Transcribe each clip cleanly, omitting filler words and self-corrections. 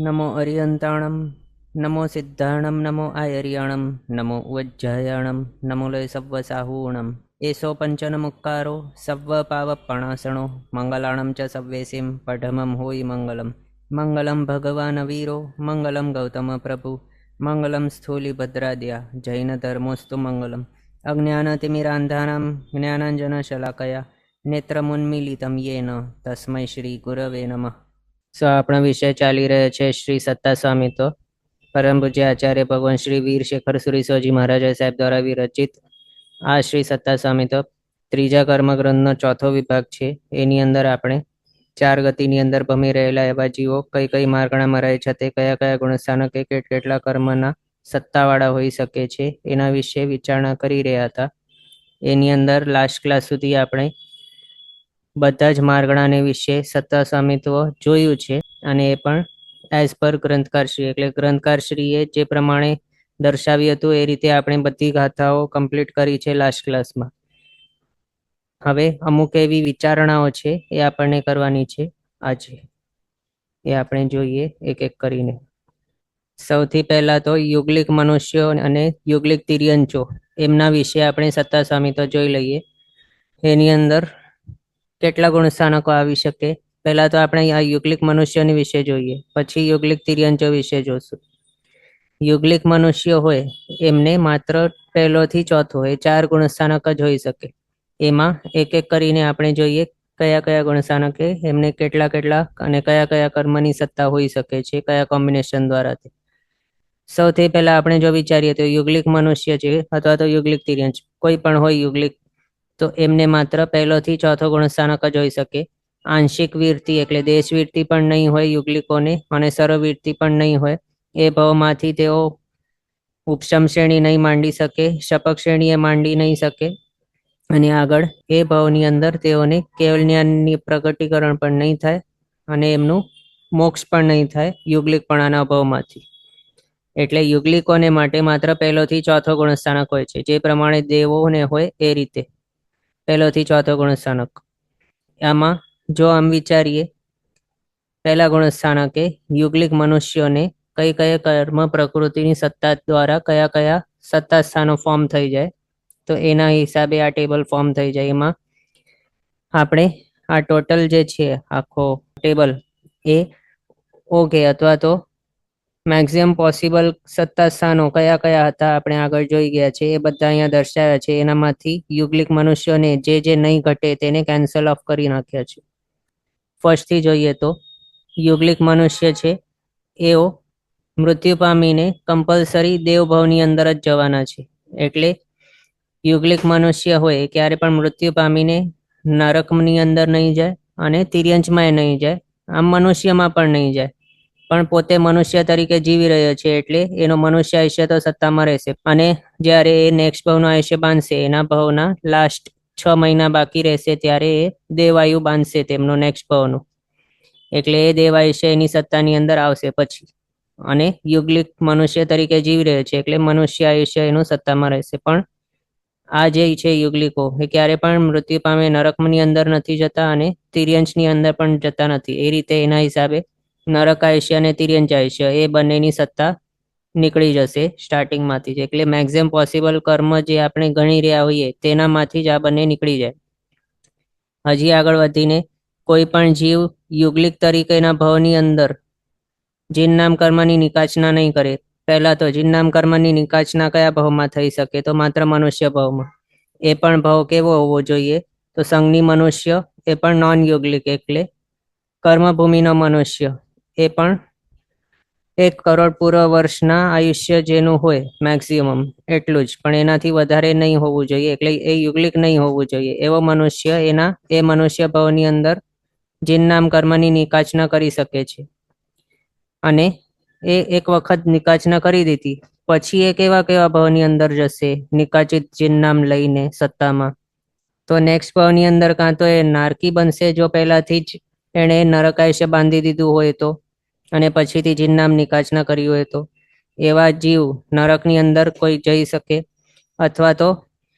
નમો અરિયંતાણમ, નમો સિદ્ધાણમ, નમો આયર્યાણમ, નમો ઉજ્જયાણમ, નમો લય સવ્વ સાહૂણમ. એસો પંચન મુક્કારો સવ્વ પાવપણાસણો મંગલાણમ ચ સવ્વેસીમ પઢમમ હોય મંગલમ. મંગલમ ભગવાન વીરો મંગલમ ગૌતમ પ્રભુ મંગલમ સ્થૂલિભદ્રાદ્યા જૈન ધર્મોસ્તુ મંગલમ. અજ્ઞાનતિમિરાંધાનાં જ્ઞાનાંજનશલાકયા નેત્રમુન્મીલિતમ યેન તસ્મૈ શ્રી ગુરવે નમઃ. આપણા વિષય ચાલી રહ્યા છે શ્રી સત્તા સ્વામિત્વ. પરમ પૂજ્ય આચાર્ય ભગવાન શ્રી વીર શેખર સુરીશ્વરજી મહારાજ સાહેબ દ્વારા વિરચિત આ શ્રી સત્તા સ્વામિત્વ ત્રીજા કર્મગ્રંથનો ચોથો વિભાગ છે. એની અંદર આપણે ચાર ગતિની અંદર ભમી રહેલા એવા જીવો કઈ કઈ માર્ગણામાં રહે છે, તે કયા કયા ગુણસ્થાનકે કેટલા કર્મના સત્તાવાળા હોઈ શકે છે, એના વિશે વિચારણા કરી રહ્યા હતા. એની અંદર લાસ્ટ ક્લાસ સુધી આપણે બધા જ માર્ગણાને વિશે સત્તા સ્વામિત્વ જોયું છે, અને એ પણ એઝ પર ગ્રંથકારશ્રી એટલે ગ્રંથકારશ્રીએ જે પ્રમાણે દર્શાવ્યું હતું એ રીતે આપણે બધી ગાથાઓ કમ્પ્લીટ કરી છે લાસ્ટ ક્લાસમાં. હવે અમુક એવી વિચારણાઓ છે એ આપણને કરવાની છે આજે, એ આપણે જોઈએ એક એક કરીને. સૌથી પહેલા તો યુગલિક મનુષ્યો અને યુગલિક તિર્યંચો એમના વિશે આપણે સત્તા સ્વામિત્વ જોઈ લઈએ. એની અંદર કેટલા ગુણસ્થાનકો આવી શકે. પહેલા તો આપણે આ યુગલિક મનુષ્યની વિશે જોઈએ, પછી યુગલિક તિર્યંચો વિશે જોશું. યુગલિક મનુષ્ય હોય એમને માત્ર પહેલોથી ચોથો એ ચાર ગુણસ્થાનક જ હોઈ શકે. એમાં એક એક કરીને આપણે જોઈએ કયા કયા ગુણસ્થાનકે એમને કેટલા કેટલા અને કયા કયા કર્મની સત્તા હોઈ શકે છે, કયા કોમ્બિનેશન દ્વારાથી. સૌથી પહેલા આપણે જો વિચારીએ તો યુગલિક મનુષ્ય છે અથવા તો યુગલિક તિર્યંચ કોઈ પણ હોય યુગલિક, તો એમને માત્ર પહેલોથી ચોથો ગુણસ્થાનક જ હોઈ શકે. આંશિક વીરતી એટલે દેશવીરતી પણ નહીં હોય યુગલિકોને, અને સર્વવીરતી પણ નહીં હોય. એ ભાવમાંથી તેઓ ઉપશમ શ્રેણી નહીં માંડી શકે, શપક શ્રેણીએ માંડી નહીં શકે, અને આગળ એ ભાવની અંદર તેઓને કેવલ જ્ઞાનની પ્રગટીકરણ પણ નહીં થાય, અને એમનું મોક્ષ પણ નહીં થાય યુગલિકપણાના ભાવમાંથી. એટલે યુગલિકોને માટે માત્ર પહેલોથી ચોથો ગુણસ્થાનક હોય છે, જે પ્રમાણે દેવોને હોય એ રીતે પહેલોથી ચોથો ગુણસ્થાનક. આમાં જો આમ વિચારીએ, પહેલા ગુણસ્થાનકે યુગલિક મનુષ્યોને કઈ કઈ કર્મ પ્રકૃતિની સત્તા દ્વારા કયા કયા સત્તા સ્થાનો ફોર્મ થઈ જાય, તો એના હિસાબે આ ટેબલ ફોર્મ થઈ જાય. એમાં આપણે આ ટોટલ જે છે આખો ટેબલ એ ઓકે અથવા તો મેક્સિમમ પોસિબલ સત્તા સ્થાનો કયા કયા હતા આપણે આગળ જોઈ ગયા છે, એ બધા અહીંયા દર્શાવ્યા છે. એનામાંથી યુગલિક મનુષ્યોને જે જે નહીં ઘટે તેને કેન્સલ ઓફ કરી નાખ્યા છે. ફર્સ્ટથી જોઈએ તો યુગલિક મનુષ્ય છે એઓ મૃત્યુ પામીને કમ્પલસરી દેવભાવની અંદર જ જવાના છે. એટલે યુગલિક મનુષ્ય હોય એ ક્યારે પણ મૃત્યુ પામીને નરકની અંદર નહીં જાય અને તિર્યંચમાં નહીં જાય, આમ મનુષ્યમાં પણ નહીં જાય, પણ પોતે મનુષ્ય તરીકે જીવી રહ્યો છે એટલે એનો મનુષ્ય આયુષ્ય તો સત્તામાં રહેશે. અને જ્યારે એ નેક્સ્ટ ભાવનું આયુષ્ય બાંધશે, એના ભાવના લાસ્ટ 6 મહિના બાકી રહેશે ત્યારે એ દેવાયુ બાંધશે તેમનો નેક્સ્ટ ભાવનું, એટલે એ દેવાયુષ્ય એની સત્તાની અંદર આવશે પછી. અને યુગલિક મનુષ્ય તરીકે જીવી રહ્યો છે એટલે મનુષ્ય આયુષ્ય એનું સત્તામાં રહેશે. પણ આ જે છે યુગલિકો એ ક્યારે પણ મૃત્યુ પામે નરકની અંદર નથી જતા અને તિર્યંચની અંદર પણ જતા નથી. એ રીતે એના હિસાબે નરક આયુષ્ય અને તિર્યંચ આયુષ્ય એ બંનેની સત્તા નીકળી જશે સ્ટાર્ટિંગમાંથી જ. એટલે મેક્સિમમ પોસિબલ કર્મ જે આપણે ગણી રહ્યા હોઈએ તેનામાંથી જ આ બંને નીકળી જાય. હજી આગળ વધીને કોઈ પણ જીવ યુગલિક તરીકેના ભાવની અંદર જીનનામ કર્મની નિકાચના નહીં કરે. પહેલા તો જીનનામ કર્મની નિકાચના કયા ભાવમાં થઈ શકે, તો માત્ર મનુષ્ય ભાવમાં. એ પણ ભાવ કેવો હોવો જોઈએ, તો સંઘની મનુષ્ય એ પણ નોન યુગલિક એટલે કર્મભૂમિનો મનુષ્ય, એ પણ 1 કરોડ પૂર્વ વર્ષના આયુષ્ય જેનું હોય મેક્સિમમ એટલું જ, પણ એનાથી વધારે નહીં હોવું જોઈએ. એટલે એ યુગલિક નહીં હોવું જોઈએ. એવો મનુષ્ય એના એ મનુષ્ય ભાવની અંદર જીનનામ કર્મની નિકાચના કરી શકે છે. અને એ એક વખત નિકાચના કરી દીધી પછી એ કેવા કેવા ભાવની અંદર જશે નિકાચિત જીનનામ લઈને સત્તામાં, તો નેક્સ્ટ ભાવની અંદર કાં તો એ નારકી બનશે જો પહેલાથી જ એણે નરક આયુષ્ય બાંધી દીધું હોય તો, અને પછીથી જીનનામ નિકાચના કરી હોય તો એવા જીવ નરકની અંદર કોઈ જઈ શકે. અથવા તો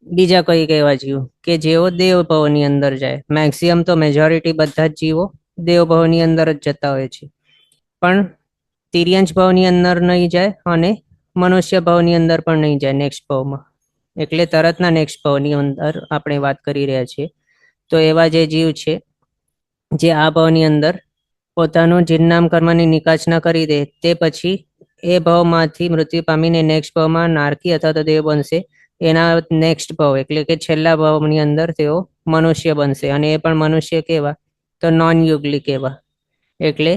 બીજા કઈ એવા જીવ કે જેઓ દેવભાવની અંદર જાય. મેક્સિમમ તો મેજોરિટી બધા જ જીવો દેવભાવની અંદર જ જતા હોય છે. પણ તિર્યંશ ભાવની અંદર નહીં જાય અને મનુષ્ય ભાવની અંદર પણ નહીં જાય નેક્સ્ટ ભાવમાં. એટલે તરતના નેક્સ્ટ ભાવની અંદર આપણે વાત કરી રહ્યા છીએ. તો એવા જે જીવ છે જે આ ભાવની અંદર પોતાનું જીનનામ કર્મની નિકાચના કરી દે, તે પછી એ ભાવમાંથી મૃત્યુ પામીને નેક્સ્ટ ભાવમાં નારકી અથવા તો દેવ બનશે. એના નેક્સ્ટ ભાવ એટલે કે છેલ્લા ભાવની અંદર તેઓ મનુષ્ય બનશે. અને એ પણ મનુષ્ય કેવા? તો નોન યુગલિક એવા. એટલે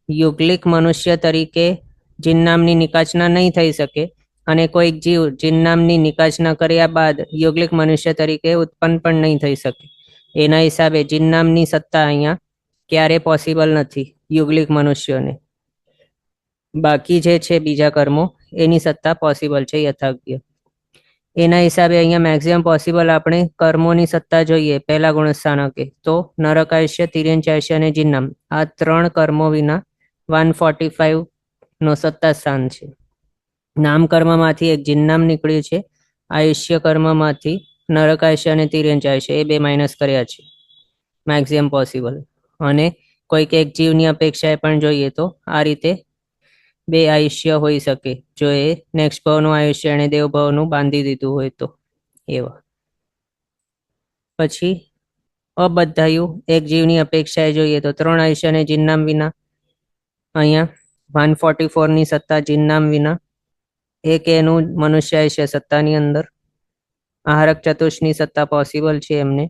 યુગલિક મનુષ્ય તરીકે જીનનામની નિકાચના નહીં થઈ શકે અને કોઈક જીવ જીનનામની નિકાચના કર્યા બાદ યુગલિક મનુષ્ય તરીકે ઉત્પન્ન પણ નહીં થઈ શકે. એના હિસાબે જીનનામની સત્તા અહીંયા ક્યારે પોસિબલ નથી યુગલિક મનુષ્યોને. બાકી જે છે બીજા કર્મો એની સત્તા પોસિબલ છે યથાજ્ઞ. એના હિસાબે અહીંયા મેક્સિમમ પોસિબલ આપણે કર્મોની સત્તા જોઈએ પહેલા ગુણસ્થાનકે તો નરકાયુષ્ય, તિર્યંચાયુષ્ય અને જીનનામ આ 3 કર્મો વિના 145 નો સત્તા સ્થાન છે. નામ કર્મમાંથી એક જીનનામ નીકળ્યું છે, આયુષ્ય કર્મમાંથી નરકાયુષ્ય અને તિર્યંચાયુષ્ય એ 2 માઇનસ કર્યા છે મેક્સિમમ પોસિબલ. અને કોઈક એક જીવની અપેક્ષાએ પણ જોઈએ તો આ રીતે 2 આયુષ્ય હોઈ શકે જો એ નેક્સ્ટ ભાવનું આયુષ્ય અને દેવ ભાવનું બાંધી દીધું હોય તો. એવા પછી અબદ્ધાયુ એક જીવની અપેક્ષાએ જોઈએ તો 3 આયુષ્ય અને જીનનામ વિના અહીંયા 144 ની સત્તા જીનનામ વિના, એક એનું મનુષ્ય આયુષ્ય સત્તાની અંદર, આહારક ચતુષ્ની સત્તા પોસિબલ છે એમને.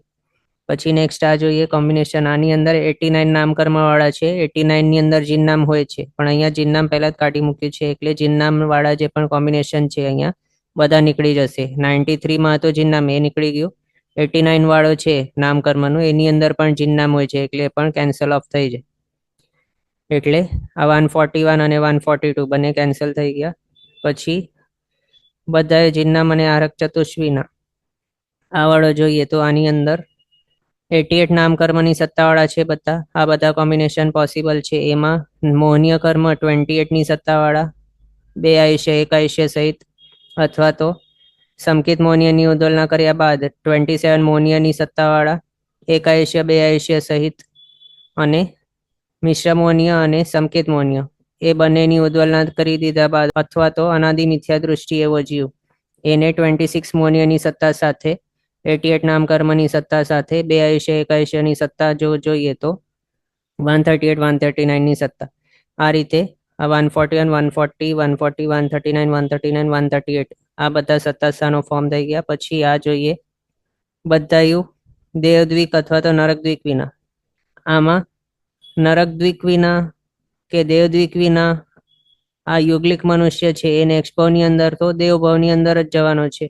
પછી નેક્સ્ટ આ જોઈએ કોમ્બિનેશન, આની અંદર 89 નામકર્મ વાળા છે. 89 ની અંદર જીનનામ હોય છે પણ અહીંયા જીનનામ પહેલા જ કાઢી મૂક્યું છે એટલે જીનનામ વાળા જે પણ કોમ્બિનેશન છે અહીંયા બધા નીકળી જશે. 93 માં તો જીનનામ એ નીકળી ગયું. 89 વાળો છે નામકર્મનું એની અંદર પણ જીનનામ હોય છે એટલે પણ કેન્સલ ઓફ થઈ જાય. એટલે આ 141 અને 142 બંને કેન્સલ થઈ ગયા. પછી બધાએ જીનનામ અને આહારક ચતુષ્વીના આ વાળો જોઈએ તો આની અંદર 88 નામકર્મની સત્તાવાળા છે બધા. આ બધા કોમ્બિનેશન પોસિબલ છે. એમાં મોહનીય કર્મ 28 ની સત્તાવાળા, 2 આયુષ્ય 1 આયુષ્ય સહિત, અથવા તો સંકિત મોહનીયની ઉદોલના કર્યા બાદ 27 મોહનીયની સત્તાવાળા, 1 આયુષ્ય 2 આયુષ્ય સહિત, અને મિશ્ર મોહનીય અને સંકેત મોહનીય એ બંનેની ઉદ્વલના કરી દીધા બાદ અથવા તો અનાદિ મિથ્યા દૃષ્ટિ એવો જીવ એને 26 મોહનીયની સત્તા સાથે, 88 નામકર્મની સત્તા સાથે, 2 આયુષ્ય 1 આયુષ્યની સત્તા જો જોઈએ તો 138 139 ની સત્તા. આ રીતે આ 141 140 140 139 139 138 આ બધા સત્તા સ્થાનો ફોર્મ થઈ ગયા. પછી આ જોઈએ બધાયુ દેવદ્વિક અથવા તો નરકદ્વિક વિના. આમાં નરકદ્વિક વિના કે દેવદ્વિક વિના આ યુગલિક મનુષ્ય છે એ નેક્સ્ટ ભાવની અંદર તો દેવ ભાવની અંદર જ જવાનો છે.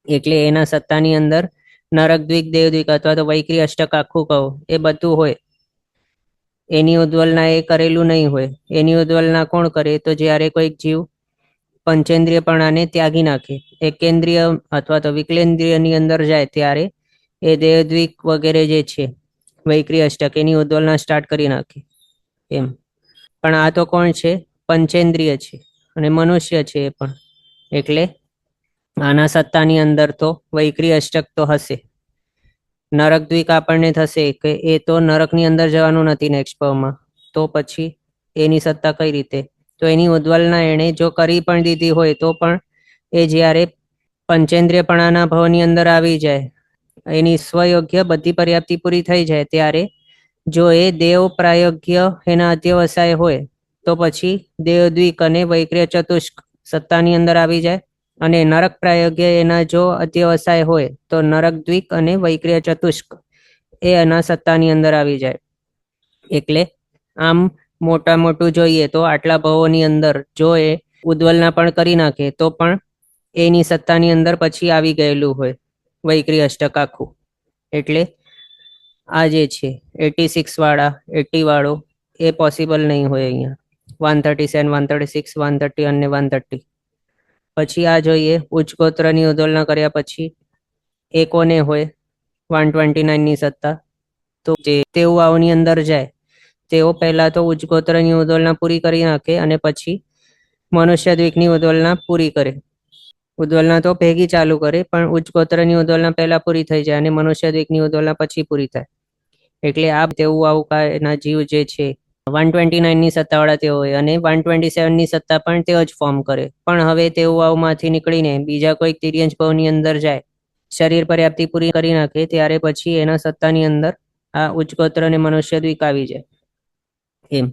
એટલે એના સત્તાની અંદર નરકદ્વિક, દેવદ્વિક અથવા તો વૈક્રી અષ્ટક આખું કહો એ બધું હોય. એની ઉદ્વલના એ કરેલું નહીં હોય. એની ઉદ્વલના કોણ કરે? તો જ્યારે કોઈક જીવ પંચેન્દ્રિયપણાને ત્યાગી નાખે, એકેન્દ્રિય અથવા તો વિકલેન્દ્રિયની અંદર જાય ત્યારે એ દેવદ્વિક વગેરે જે છે વૈક્રી અષ્ટક એની ઉદ્વલના સ્ટાર્ટ કરી નાખે એમ. પણ આ તો કોણ છે? પંચેન્દ્રિય છે અને મનુષ્ય છે એ પણ. એટલે આના સત્તાની અંદર તો વૈક્રી અષ્ટક તો હશે. નરકદ્વિક આપણને થશે કે એ તો નરકની અંદર જવાનું નથી નેક્સ્ટ ભાવમાં, તો પછી એની સત્તા કઈ રીતે? તો એની ઉદ્વલના એણે જો કરી પણ દીધી હોય તો પણ એ જ્યારે પંચેન્દ્રિયપણાના ભાવની અંદર આવી જાય, એની સ્વયોગ્ય બધી પર્યાપ્તિ પૂરી થઈ જાય ત્યારે જો એ દેવ પ્રાયોગ્ય એના અધ્યવસાય હોય તો પછી દેવદ્વિક અને વૈક્રિય ચતુષ્ક સત્તાની અંદર આવી જાય. અને નરક પ્રાયોગ્ય એના જો અધ્યવસાય હોય તો નરકદ્વિક અને વૈક્રિય ચતુષ્ક એ એના સત્તાની અંદર આવી જાય. એટલે આમ મોટા મોટું જોઈએ તો આટલા ભાવોની અંદર જો એ ઉદ્વલના પણ કરી નાખે તો પણ એની સત્તાની અંદર પછી આવી ગયેલું હોય વૈક્રી અષ્ટક આખું. એટલે આ જે છે 86 વાળા 80 વાળો એ પોસિબલ નહીં હોય અહીંયા. 137 136 130 અને 130. પછી આ જોઈએ ઉચ્ચગોત્રની ઉદ્વલના કર્યા પછી એ કોને હોય? 129 ની સત્તા. તો જે તેઓ આવની અંદર જાય તેઓ પહેલા તો ઉચ્ચગોત્રની ઉદ્વલના પૂરી કરી નાખે અને પછી મનુષ્ય દ્વિકની ઉદ્વલના પૂરી કરે. ઉદ્વલના તો ભેગી ચાલુ કરે પણ ઉચ્ચગોત્રની ઉદ્વલના પહેલા પૂરી થઈ જાય અને મનુષ્ય દ્વિકની ઉદ્વલના પછી પૂરી થાય. એટલે આ તેવું આવું એના જીવ જે છે 129ની સત્તાવાળા તેઓ હોય અને 127ની સત્તા પણ તેઓ જ ફોર્મ કરે. પણ હવે તેઓ વાવમાંથી નીકળીને બીજા કોઈક તિર્યંશ ભાવની અંદર જાય, શરીર પર્યાપ્તિ પૂરી કરી નાખે, ત્યારે પછી એના સત્તાની અંદર આ ઉચ્ચગોત્ર અને મનુષ્ય દ્વિક આવી જાય. એમ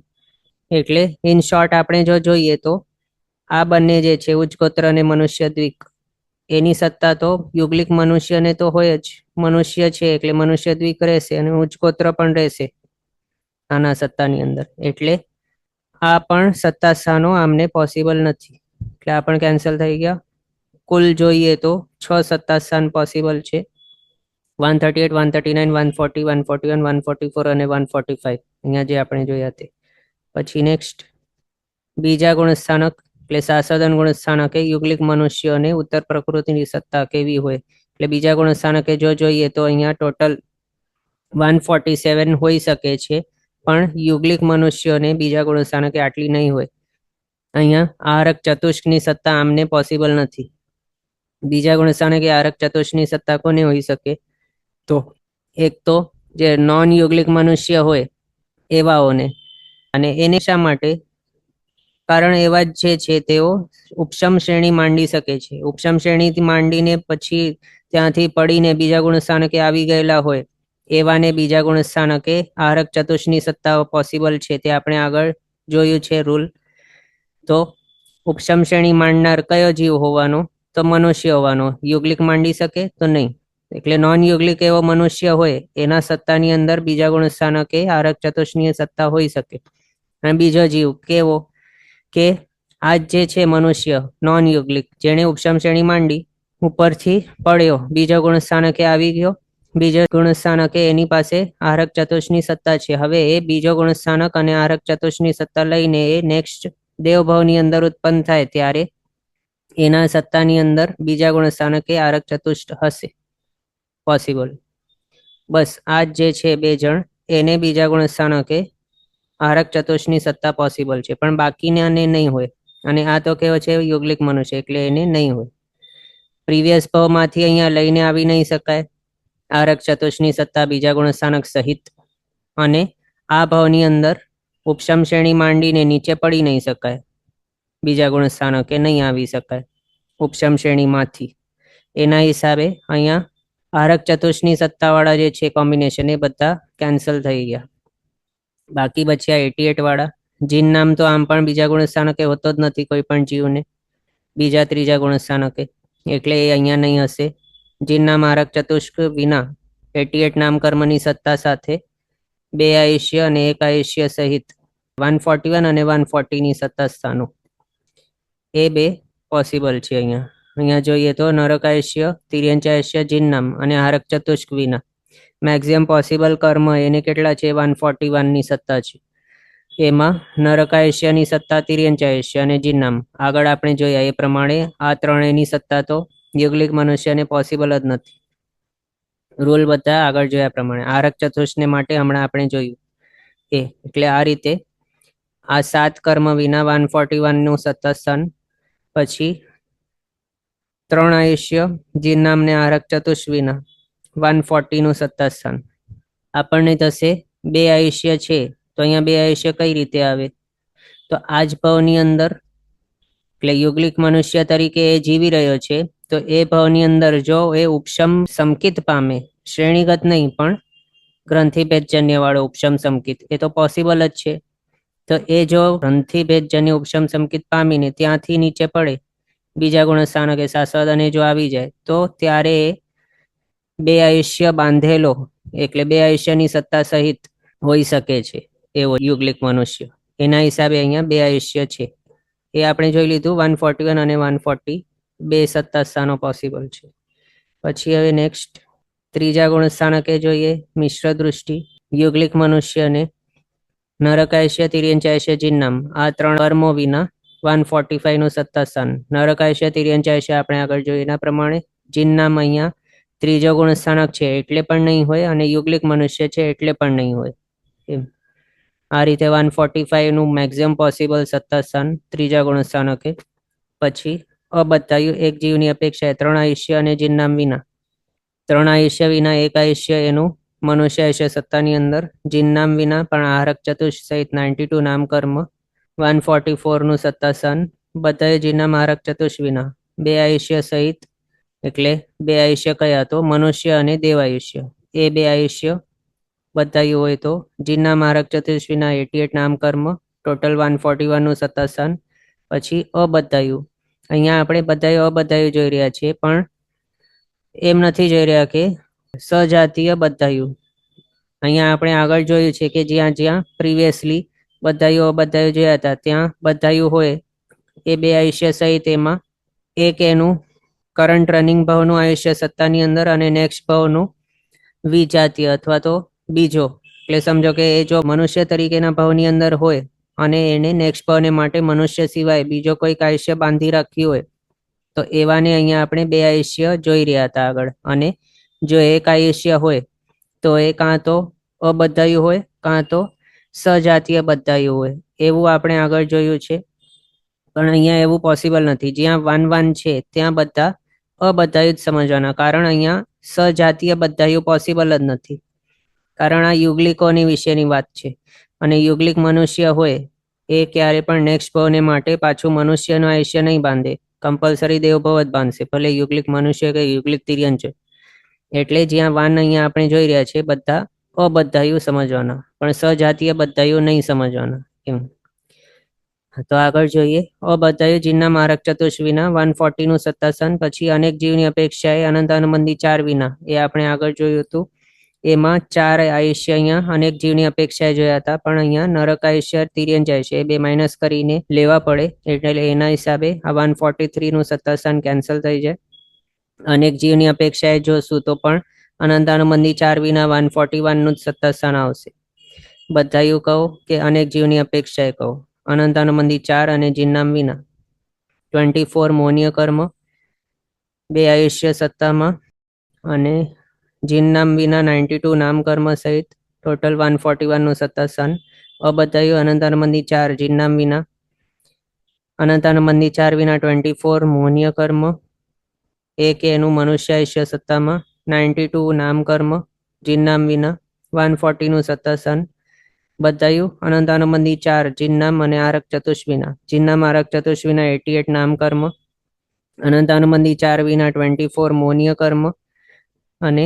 એટલે ઇન શોર્ટ આપણે જો જોઈએ તો આ બંને જે છે ઉચ્ચગોત્ર અને મનુષ્ય દ્વિક, એની સત્તા તો યુગલિક મનુષ્યને તો હોય જ. મનુષ્ય છે એટલે મનુષ્ય દ્વિક રહેશે અને ઉચ્ચગોત્ર પણ રહેશે આના સત્તાની અંદર. એટલે આ પણ સત્તા સ્થાનો આમને પોસિબલ નથી, એટલે આ પણ કેન્સલ થઈ ગયા. કુલ જોઈએ તો 6 સત્તા સ્થાન પોસિબલ છે. 138, 139, 140, 141, 144 અને 145 અહીંયા જે આપણે જોયા તે. પછી નેક્સ્ટ બીજા ગુણસ્થાનક એટલે સાસદન ગુણસ્થાનકે યુગલિક મનુષ્ય અને ઉત્તર પ્રકૃતિની સત્તા કેવી હોય. એટલે બીજા ગુણસ્થાનકે જો જોઈએ તો અહીંયા ટોટલ 147 હોઈ શકે છે, પણ યુગલિક મનુષ્યોને બીજા ગુણસ્થાનકે આટલી નહીં હોય. અહીંયા આરક ચતુષ્કની સત્તા આમને પોસિબલ નથી. બીજા ગુણસ્થાનકે આરક ચતુષ્કની સત્તા કોને હોઈ શકે? તો એક તો જે નોન યુગલિક મનુષ્ય હોય એવાઓને, અને એને શા માટે? કારણ એવા જ જે છે તેઓ ઉપશમ શ્રેણી માંડી શકે છે. ઉપશમ શ્રેણીથી માંડીને પછી ત્યાંથી પડીને બીજા ગુણસ્થાનકે આવી ગયેલા હોય એવાને બીજા ગુણસ્થાનકે આરક ચતુષ્ની સત્તાઓ પોસિબલ છે. તે આપણે આગળ જોયું છે રૂલ. તો ઉપશમ શ્રેણી માંડનાર કયો જીવ હોવાનો? તો મનુષ્ય હોવાનો. યુગલિક માંડી શકે તો નહીં. એટલે નોન યુગલિક એવો મનુષ્ય હોય એના સત્તાની અંદર બીજા ગુણસ્થાનકે આરક ચતુષ્ની સત્તા હોઈ શકે. અને બીજો જીવ કેવો? કે આ જે છે મનુષ્ય નોન યુગલિક, જેણે ઉપશમ શ્રેણી માંડી, ઉપરથી પડ્યો, બીજા ગુણસ્થાનકે આવી ગયો, બીજા ગુણસ્થાનકે એની પાસે આરક ચતુષ્ની સત્તા છે. હવે એ બીજો ગુણસ્થાનક અને આરક ચતુષ્ની સત્તા લઈને એ નેક્સ્ટ દેવભાવની અંદર ઉત્પન્ન થાય ત્યારે એના સત્તાની અંદર બીજા ગુણસ્થાનકે આરક ચતુષ્ટ હશે પોસિબલ. બસ આ જે છે બે જણ, એને બીજા ગુણસ્થાનકે આરક ચતુષ્ની સત્તા પોસિબલ છે, પણ બાકીને નહીં હોય. અને આ તો કેવો છે યુગલિક મનુષ્ય, એટલે એને નહીં હોય. પ્રીવિયસ ભાવમાંથી અહીંયા લઈને આવી નહીં શકાય આરક ચતુષ્ની સત્તા બીજા ગુણસ્થાનક સહિત, અને આ ભાવની અંદર ઉપશમ શ્રેણી માંડીને નીચે પડી નહીં શકાય, બીજા ગુણસ્થાનકે નહીં આવી શકાય ઉપશમ શ્રેણીમાંથી. એના હિસાબે અહીંયા આરક ચતુષ્ની સત્તાવાળા જે છે કોમ્બિનેશન એ બધા કેન્સલ થઈ ગયા. બાકી બચ્યા 88 વાળા. જીન નામ તો આમ પણ બીજા ગુણસ્થાનકે હોતો જ નથી કોઈ પણ જીવને બીજા ત્રીજા ગુણસ્થાનકે, એટલે એ અહીંયા નહીં હશે. જીન નામ આરક ચતુષ્ક વિના 88 નામ કર્મની સત્તા સાથે 2 આયુષ્ય અને 1 આયુષ્ય સહિત 141 અને 140ની સત્તા સ્થાનો એ બે પોસિબલ છે. અહીંયા જોઈએ તો નરક આયુષ્ય, તિર્યંચ આયુષ્ય, જીન નામ અને આરક ચતુષ્ક વિના મેક્સિમમ પોસિબલ કર્મ એને કેટલા છે? 141ની સત્તા છે. એમાં નરકાયુષ્યની સત્તા, તિર્યંચાયુષ્ય અને જીન્નામ આગળ આપણે જોયા એ પ્રમાણે આ ત્રણેયની સત્તા તો યુગલિક મનુષ્યને પોસિબલ જ નથી. રૂલ બધા આગળ જોયા પ્રમાણે. આરક ચતુષ્ને માટે હમણાં આપણે જોયું એ. એટલે આ રીતે આ 7 કર્મ વિના 141નું સત્તા સ્થાન, પછી 3 આયુષ્ય, જીન્નામ ને આરક ચતુષ વિના 140નું સત્તા સ્થાન. આપણને થશે 2 આયુષ્ય છે તો અહીંયા 2 આયુષ્ય કઈ રીતે આવે? તો આ જ ભાવની અંદર, એટલે યુગલિક મનુષ્ય તરીકે એ જીવી રહ્યો છે, તો એ ભાવની અંદર જો એ ઉપશમ સમકિત પામે, શ્રેણીગત નહીં પણ ગ્રંથિભેદજન્ય વાળો ઉપશમ સમકિત, એ તો પોસિબલ જ છે. તો એ જો ગ્રંથિભેદજન્ય ઉપશમ સમકિત પામીને ત્યાંથી નીચે પડે બીજા ગુણસ્થાનકે શાશ્વત અને જો આવી જાય તો ત્યારે 2 આયુષ્ય બાંધેલો, એટલે 2 આયુષ્યની સત્તા સહિત હોઈ શકે છે એવો યુગલિક મનુષ્ય. એના હિસાબે અહીંયા 2 આયુષ્ય છે. એ આપણે જોઈ લીધું. 141 અને 140 બે સત્તા સ્થાનો પોસિબલ છે. પછી હવે નેક્સ્ટ ત્રીજા ગુણસ્થાનકે જોઈએ. મિશ્ર દૃષ્ટિ, યુગલિક મનુષ્યને નરકાયુષ્ય, તિર્યંચાયુષ્ય, જીન્નામ આ 3 કર્મો વિના 145નું સત્તા સ્થાન. નરકાયુષ્ય, તિર્યંચાયુષ્ય આપણે આગળ જોયું એના પ્રમાણે. જીન્નામ અહીંયા ત્રીજો ગુણસ્થાનક છે એટલે પણ નહીં હોય, અને યુગલિક મનુષ્ય છે એટલે પણ નહીં હોય. એમ આ રીતે 145નું મેક્સિમમ પોસિબલ સત્તા સ્થાન ત્રીજા ગુણસ્થાનકે. પછી અબતાયું એક જીવની અપેક્ષાએ 3 આયુષ્ય અને જીન્નામ વિના 3 આયુષ્ય વિના 1 આયુષ્ય એનું મનુષ્ય આયુષ્ય સત્તાની અંદર જીન નામ વિના પણ આહારક ચતુષ સહિત 92 નામ કર્મ, 144 નું સત્તા સન, બધાએ જીન નામ આહારક ચતુષ વિના 2 આયુષ્ય સહિત, એટલે 2 આયુષ્ય કયા તો મનુષ્ય અને દેવ આયુષ્ય, એ 2 આયુષ્ય બધાયું હોય તો જીન નામ આહારક ચતુષ વિના 88 નામ કર્મ, ટોટલ 141 નું સત્તા સન. પછી અબધાયું, અહીંયા આપણે બધાયું અબધાયું જોઈ રહ્યા છીએ, પણ એમ નથી જોઈ રહ્યા કે સજાતીય બધાયું. અહીંયા આપણે આગળ જોયું છે કે જ્યાં જ્યાં પ્રિવિયસલી બધાયું અબધાયું જોયા હતા ત્યાં બધાયું હોય એ 2 આયુષ્ય સહિત એમાં એક એનું કરંટ રનિંગ ભાવનું આયુષ્ય સત્તાની અંદર અને નેક્સ્ટ ભાવનું વિજાતીય અથવા તો બીજો, એટલે સમજો કે એ જો મનુષ્ય તરીકેના ભાવની અંદર હોય અને એને નેક્સ્ટ ભાવને માટે મનુષ્ય સિવાય બીજો કોઈક આયુષ્ય બાંધી રાખ્યું હોય તો એવાને અહીંયા આપણે 2 આયુષ્ય જોઈ રહ્યા હતા આગળ. અને જો એક આયુષ્ય હોય તો એ કાં તો અબધાયું હોય કાં તો સજાતીય બધાયું હોય, એવું આપણે આગળ જોયું છે. પણ અહીંયા એવું પોસિબલ નથી. જ્યાં 1 1 છે ત્યાં બધા અબધાયું જ સમજવાના, કારણ અહીંયા સજાતીય બધાયું પોસિબલ જ નથી, કારણ આ યુગલિકોની વિશેની વાત છે. અને યુગલિક મનુષ્ય હોય એ ક્યારે પણ નેક્સ્ટ ભાવને માટે પાછું મનુષ્યનું આયુષ્ય નહીં બાંધે, કમ્પલસરી દેવભાવ જ બાંધશે, ભલે યુગલિક મનુષ્ય કે યુગલિક તિર્યન છે. એટલે જ્યાં 1 અહીંયા આપણે જોઈ રહ્યા છીએ બધા અબધાયું સમજવાના, પણ સજાતીય બધાયું નહીં સમજવાના એમ. તો આગળ જોઈએ. અબધાયું જીનના મારક ચતુષ વિના 140 નું સત્તાસન, પછી અનેક જીવની અપેક્ષાએ અનંત અનુબંધી 4 વિના, એ આપણે આગળ જોયું હતું. એમાં 4 આયુષ્ય અહીંયા અનેક જીવની અપેક્ષાએ જોયા હતા, પણ અહીંયા નરક આયુષ્ય તિર્યન જાય છે, એ 2 માઇનસ કરીને લેવા પડે, એટલે એના હિસાબે આ 143 નું સત્તાસન કેન્સલ થઈ જાય. અનેક જીવની અપેક્ષાએ જોશું તો પણ અનંત અનુબંધી 4 વિના 141 નું જ સત્તાસન આવશે. બધાયું કહો કે અનેક જીવની અપેક્ષાએ કહો, અનંત અનુબંધી 4 અને જીનનામ વિના 24 મૌન્ય કર્મ, 2 આયુષ્ય સત્તામાં, અને જીનનામ વિના 92 નામ કર્મ સહિત ટોટલ 141 નું સત્તાસન. અબધાયું અનંત અનુબંધી 4 જીનનામ વિના, અનંત અનુબંધી 4 વિના 24 મૌન્ય કર્મ, એક એનું મનુષ્ય આયુષ્ય સત્તામાં, 92 નામ કર્મ જીનનામ વિના 140 નું સત્તાસન. બધાયું અનંત અનુબંધી 4 જીનનામ અને આરક ચતુષ વિના, જીનનામ આરક ચતુષ વિના 88 નામ કર્મ, અનંત અનુબંધી 4 વિના 24 મૌન્ય કર્મ, અને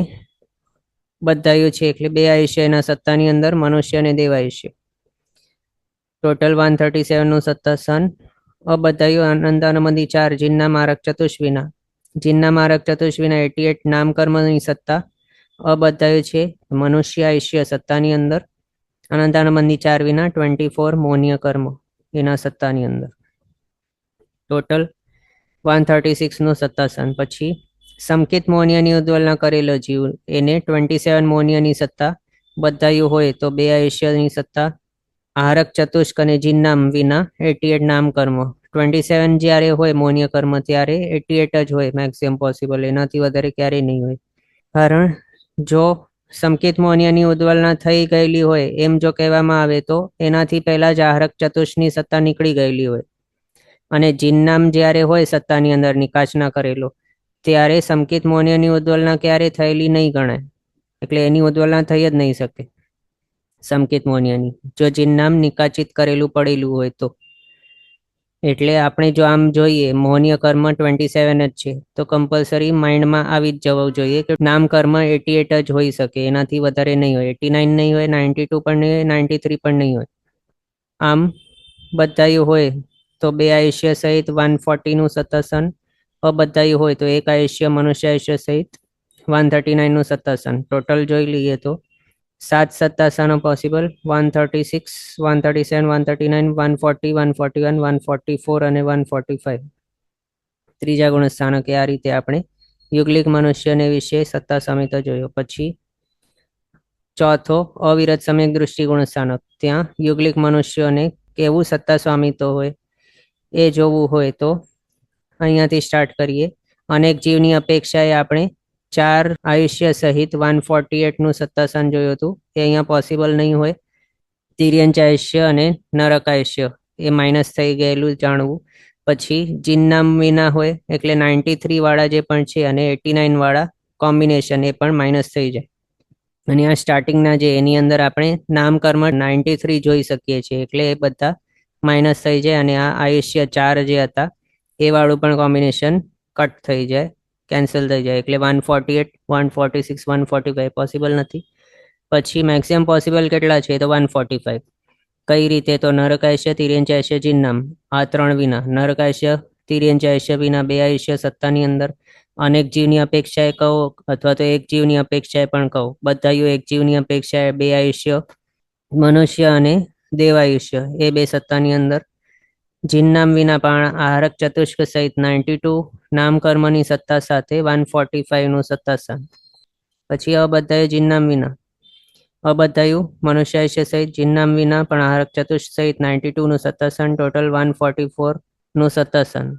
બધાયું છે એટલે 2 આયુષ્ય એના સત્તાની અંદર મનુષ્ય અને દેવ આયુષ્ય, ટોટલ 137 નું સત્તાસન. અબધાયું અનંત અનુબંધી 4 જીનનામ આરક ચતુષ વિના, જીનનામ આરક ચતુષ વિના 88 નામ કર્મની સત્તા. અબધાયું છે મનુષ્ય આયુષ્ય સત્તાની અંદર, અનંત અનુબંધી 4 વિના 24 મૌન્ય કર્મ એના સત્તાની અંદર, ટોટલ 136 નું સત્તાસન. પછી સમકિત મૌન્યની ઉદ્વલના કરેલો જીવ એને 27 મૌન્યની સત્તા. બધાયું હોય તો 2 આયુષ્યની સત્તા. આહારક ચતુષ્ક અને જીનનામ વિના 88 નામ કર્મ. 27 જ્યારે હોય મૌન્ય કર્મ ત્યારે 88 જ હોય મેક્સિમમ પોસિબલ, એનાથી વધારે ક્યારેય નહીં હોય. કારણ જો સમકિત મૌન્યની ઉદ્વલના થઈ ગયેલી હોય એમ જો કહેવામાં આવે તો એનાથી પહેલા જ આહારક ચતુષ્ની સત્તા નીકળી ગયેલી હોય, અને જીનનામ જ્યારે હોય સત્તાની અંદર નિકાચના કરેલો ત્યારે સમકિત મૌન્યની ઉદ્વલના ક્યારે થયેલી નહીં ગણાય, એટલે એની ઉદ્વલના થઈ જ નહીં શકે સમકિત મૌન્યની, જો જીનનામ નિકાચિત કરેલું પડેલું હોય તો. એટલે આપણે જો આમ જોઈએ મૌન્ય કર્મ 27 જ છે તો કમ્પલસરી માઇન્ડમાં આવી જ જવું જોઈએ કે નામ કર્મ 88 જ હોઈ શકે, એનાથી વધારે નહીં હોય. 89 નહીં હોય, 92 પણ નહીં હોય, 93 પણ નહીં હોય. આમ બધાયું હોય તો 2 આયુષ્ય સહિત 140 નું સત્તાસન. અબધાયું હોય તો 1 આયુષ્ય મનુષ્ય આયુષ્ય સહિત 139 નું સત્તાસન. ટોટલ જોઈ લઈએ તો 7 સત્તાસનો પોસિબલ, 136, 137, 139, 140, 141, 144 અને 145. ત્રીજા ગુણસ્થાનક. આ રીતે આપણે યુગલિક મનુષ્યને વિશે સત્તા સમિત જોયો. પછી ચોથો અવિરત સમ્યક દૃષ્ટિ ગુણસ્થાનક. ત્યાં યુગલિક મનુષ્યોને કેવું સત્તા સ્વામિત્વ હોય એ જોવું હોય તો અહીંયાથી સ્ટાર્ટ કરીએ. અનેક જીવની અપેક્ષાએ આપણે 4 આયુષ્ય સહિત 148 નું સત્તાસન જોયું હતું, એ અહીંયા પોસિબલ નહીં હોય. તિર્યંચ આયુષ્ય અને નરક આયુષ્ય એ માઇનસ થઈ ગયેલું જાણવું. પછી જીનનામ વિના હોય એટલે 93 વાળા જે પણ છે અને 89 વાળા કોમ્બિનેશન એ પણ માઇનસ થઈ જાય. અને આ સ્ટાર્ટિંગના જે એની અંદર આપણે નામ કર્મ 93 જોઈ શકીએ છીએ, એટલે એ બધા માઇનસ થઈ જાય અને આ આયુષ્ય 4 જે હતા એ વાળું પણ કોમ્બિનેશન કટ થઈ જાય, કેન્સલ થઈ જાય, એટલે 148, 146, 145 પોસિબલ નથી. પછી મેક્સિમમ પોસિબલ કેટલા છે તો 145. કઈ રીતે તો નરકાયુષ્ય, તિર્યંચાયુષ્ય, જિન્નામ આ ત્રણ વિના, નરકાયુષ્ય તિર્યંચાયુષ્ય વિના 2 આયુષ્ય સત્તાની અંદર, અનેક જીવની અપેક્ષાએ કહો અથવા તો એક જીવની અપેક્ષાએ પણ કહો, બધાયું એક જીવની અપેક્ષાએ 2 આયુષ્ય, મનુષ્ય અને દેવાયુષ્ય એ 2 સત્તાની અંદર, જિન્નામ વિના પણ આહારક ચતુષ્ક સહિત 92 નામ કર્મની સત્તા સાથે 145 નું સત્તા સ્થાન. પછી અબધાયું જિન્નામ વિના, અબધાયું મનુષ્યાયુષ્ય સહિત જિન્નામ વિના પણ આહારક ચતુષ્ક સહિત 92 નું સત્તા સ્થાન, ટોટલ 144 નું સત્તા સ્થાન.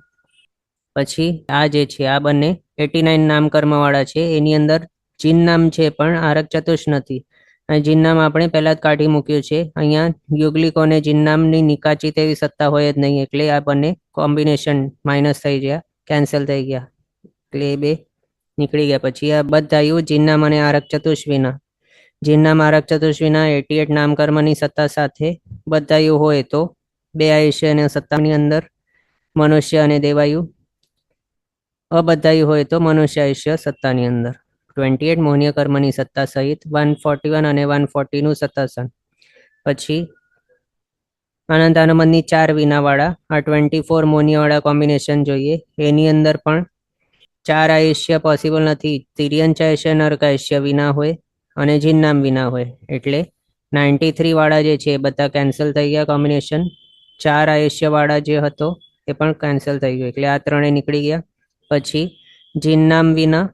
પછી આ જે છે આ બંને 89 નામ કર્મ વાળા છે, એની અંદર જિન્નામ છે પણ આહારક ચતુષ્ક નથી. જિન્નામ આપણે પહેલા જ કાઢી મૂક્યું છે. અહીંયા યુગલિકોને જિન્નામની નિકાચી તેવી સત્તા હોય જ નહીં, એટલે આ બંને કોમ્બિનેશન માઇનસ થઈ ગયા, કેન્સલ થઈ ગયા, એટલે એ 2 નીકળી ગયા. પછી આ બધાયું જિન્નામ અને આહારક ચતુષ્ક વિના, જિન્નામ આહારક ચતુષ્ક વિના 88 નામ કર્મની સત્તા સાથે બધાયું હોય તો 2 આયુષ્ય અને સત્તાની અંદર, મનુષ્ય અને દેવાયુ. અબધાયું હોય તો મનુષ્ય આયુષ્ય સત્તાની અંદર. 28 મોહનીય કર્મની સત્તા સહિત 141 અને 140 નું સત્તા સ્થાન. પછી અનંત અનુબંધની 4 વિના વાળા આ 24 મોહનીય વાળા કોમ્બિનેશન જોઈએ. એની અંદર પણ 4 આયુષ્ય પોસિબલ નથી, તિર્યંચાયુષ્ય નરકાયુષ્ય વિના હોય અને જિન્નામ વિના હોય, એટલે 93 વાળા જે છે એ બધા કેન્સલ થઈ ગયા કોમ્બિનેશન. 4 આયુષ્ય વાળા જે હતો એ પણ કેન્સલ થઈ ગયો, એટલે આ ત્રણે નીકળી ગયા. પછી જિન્નામ વિના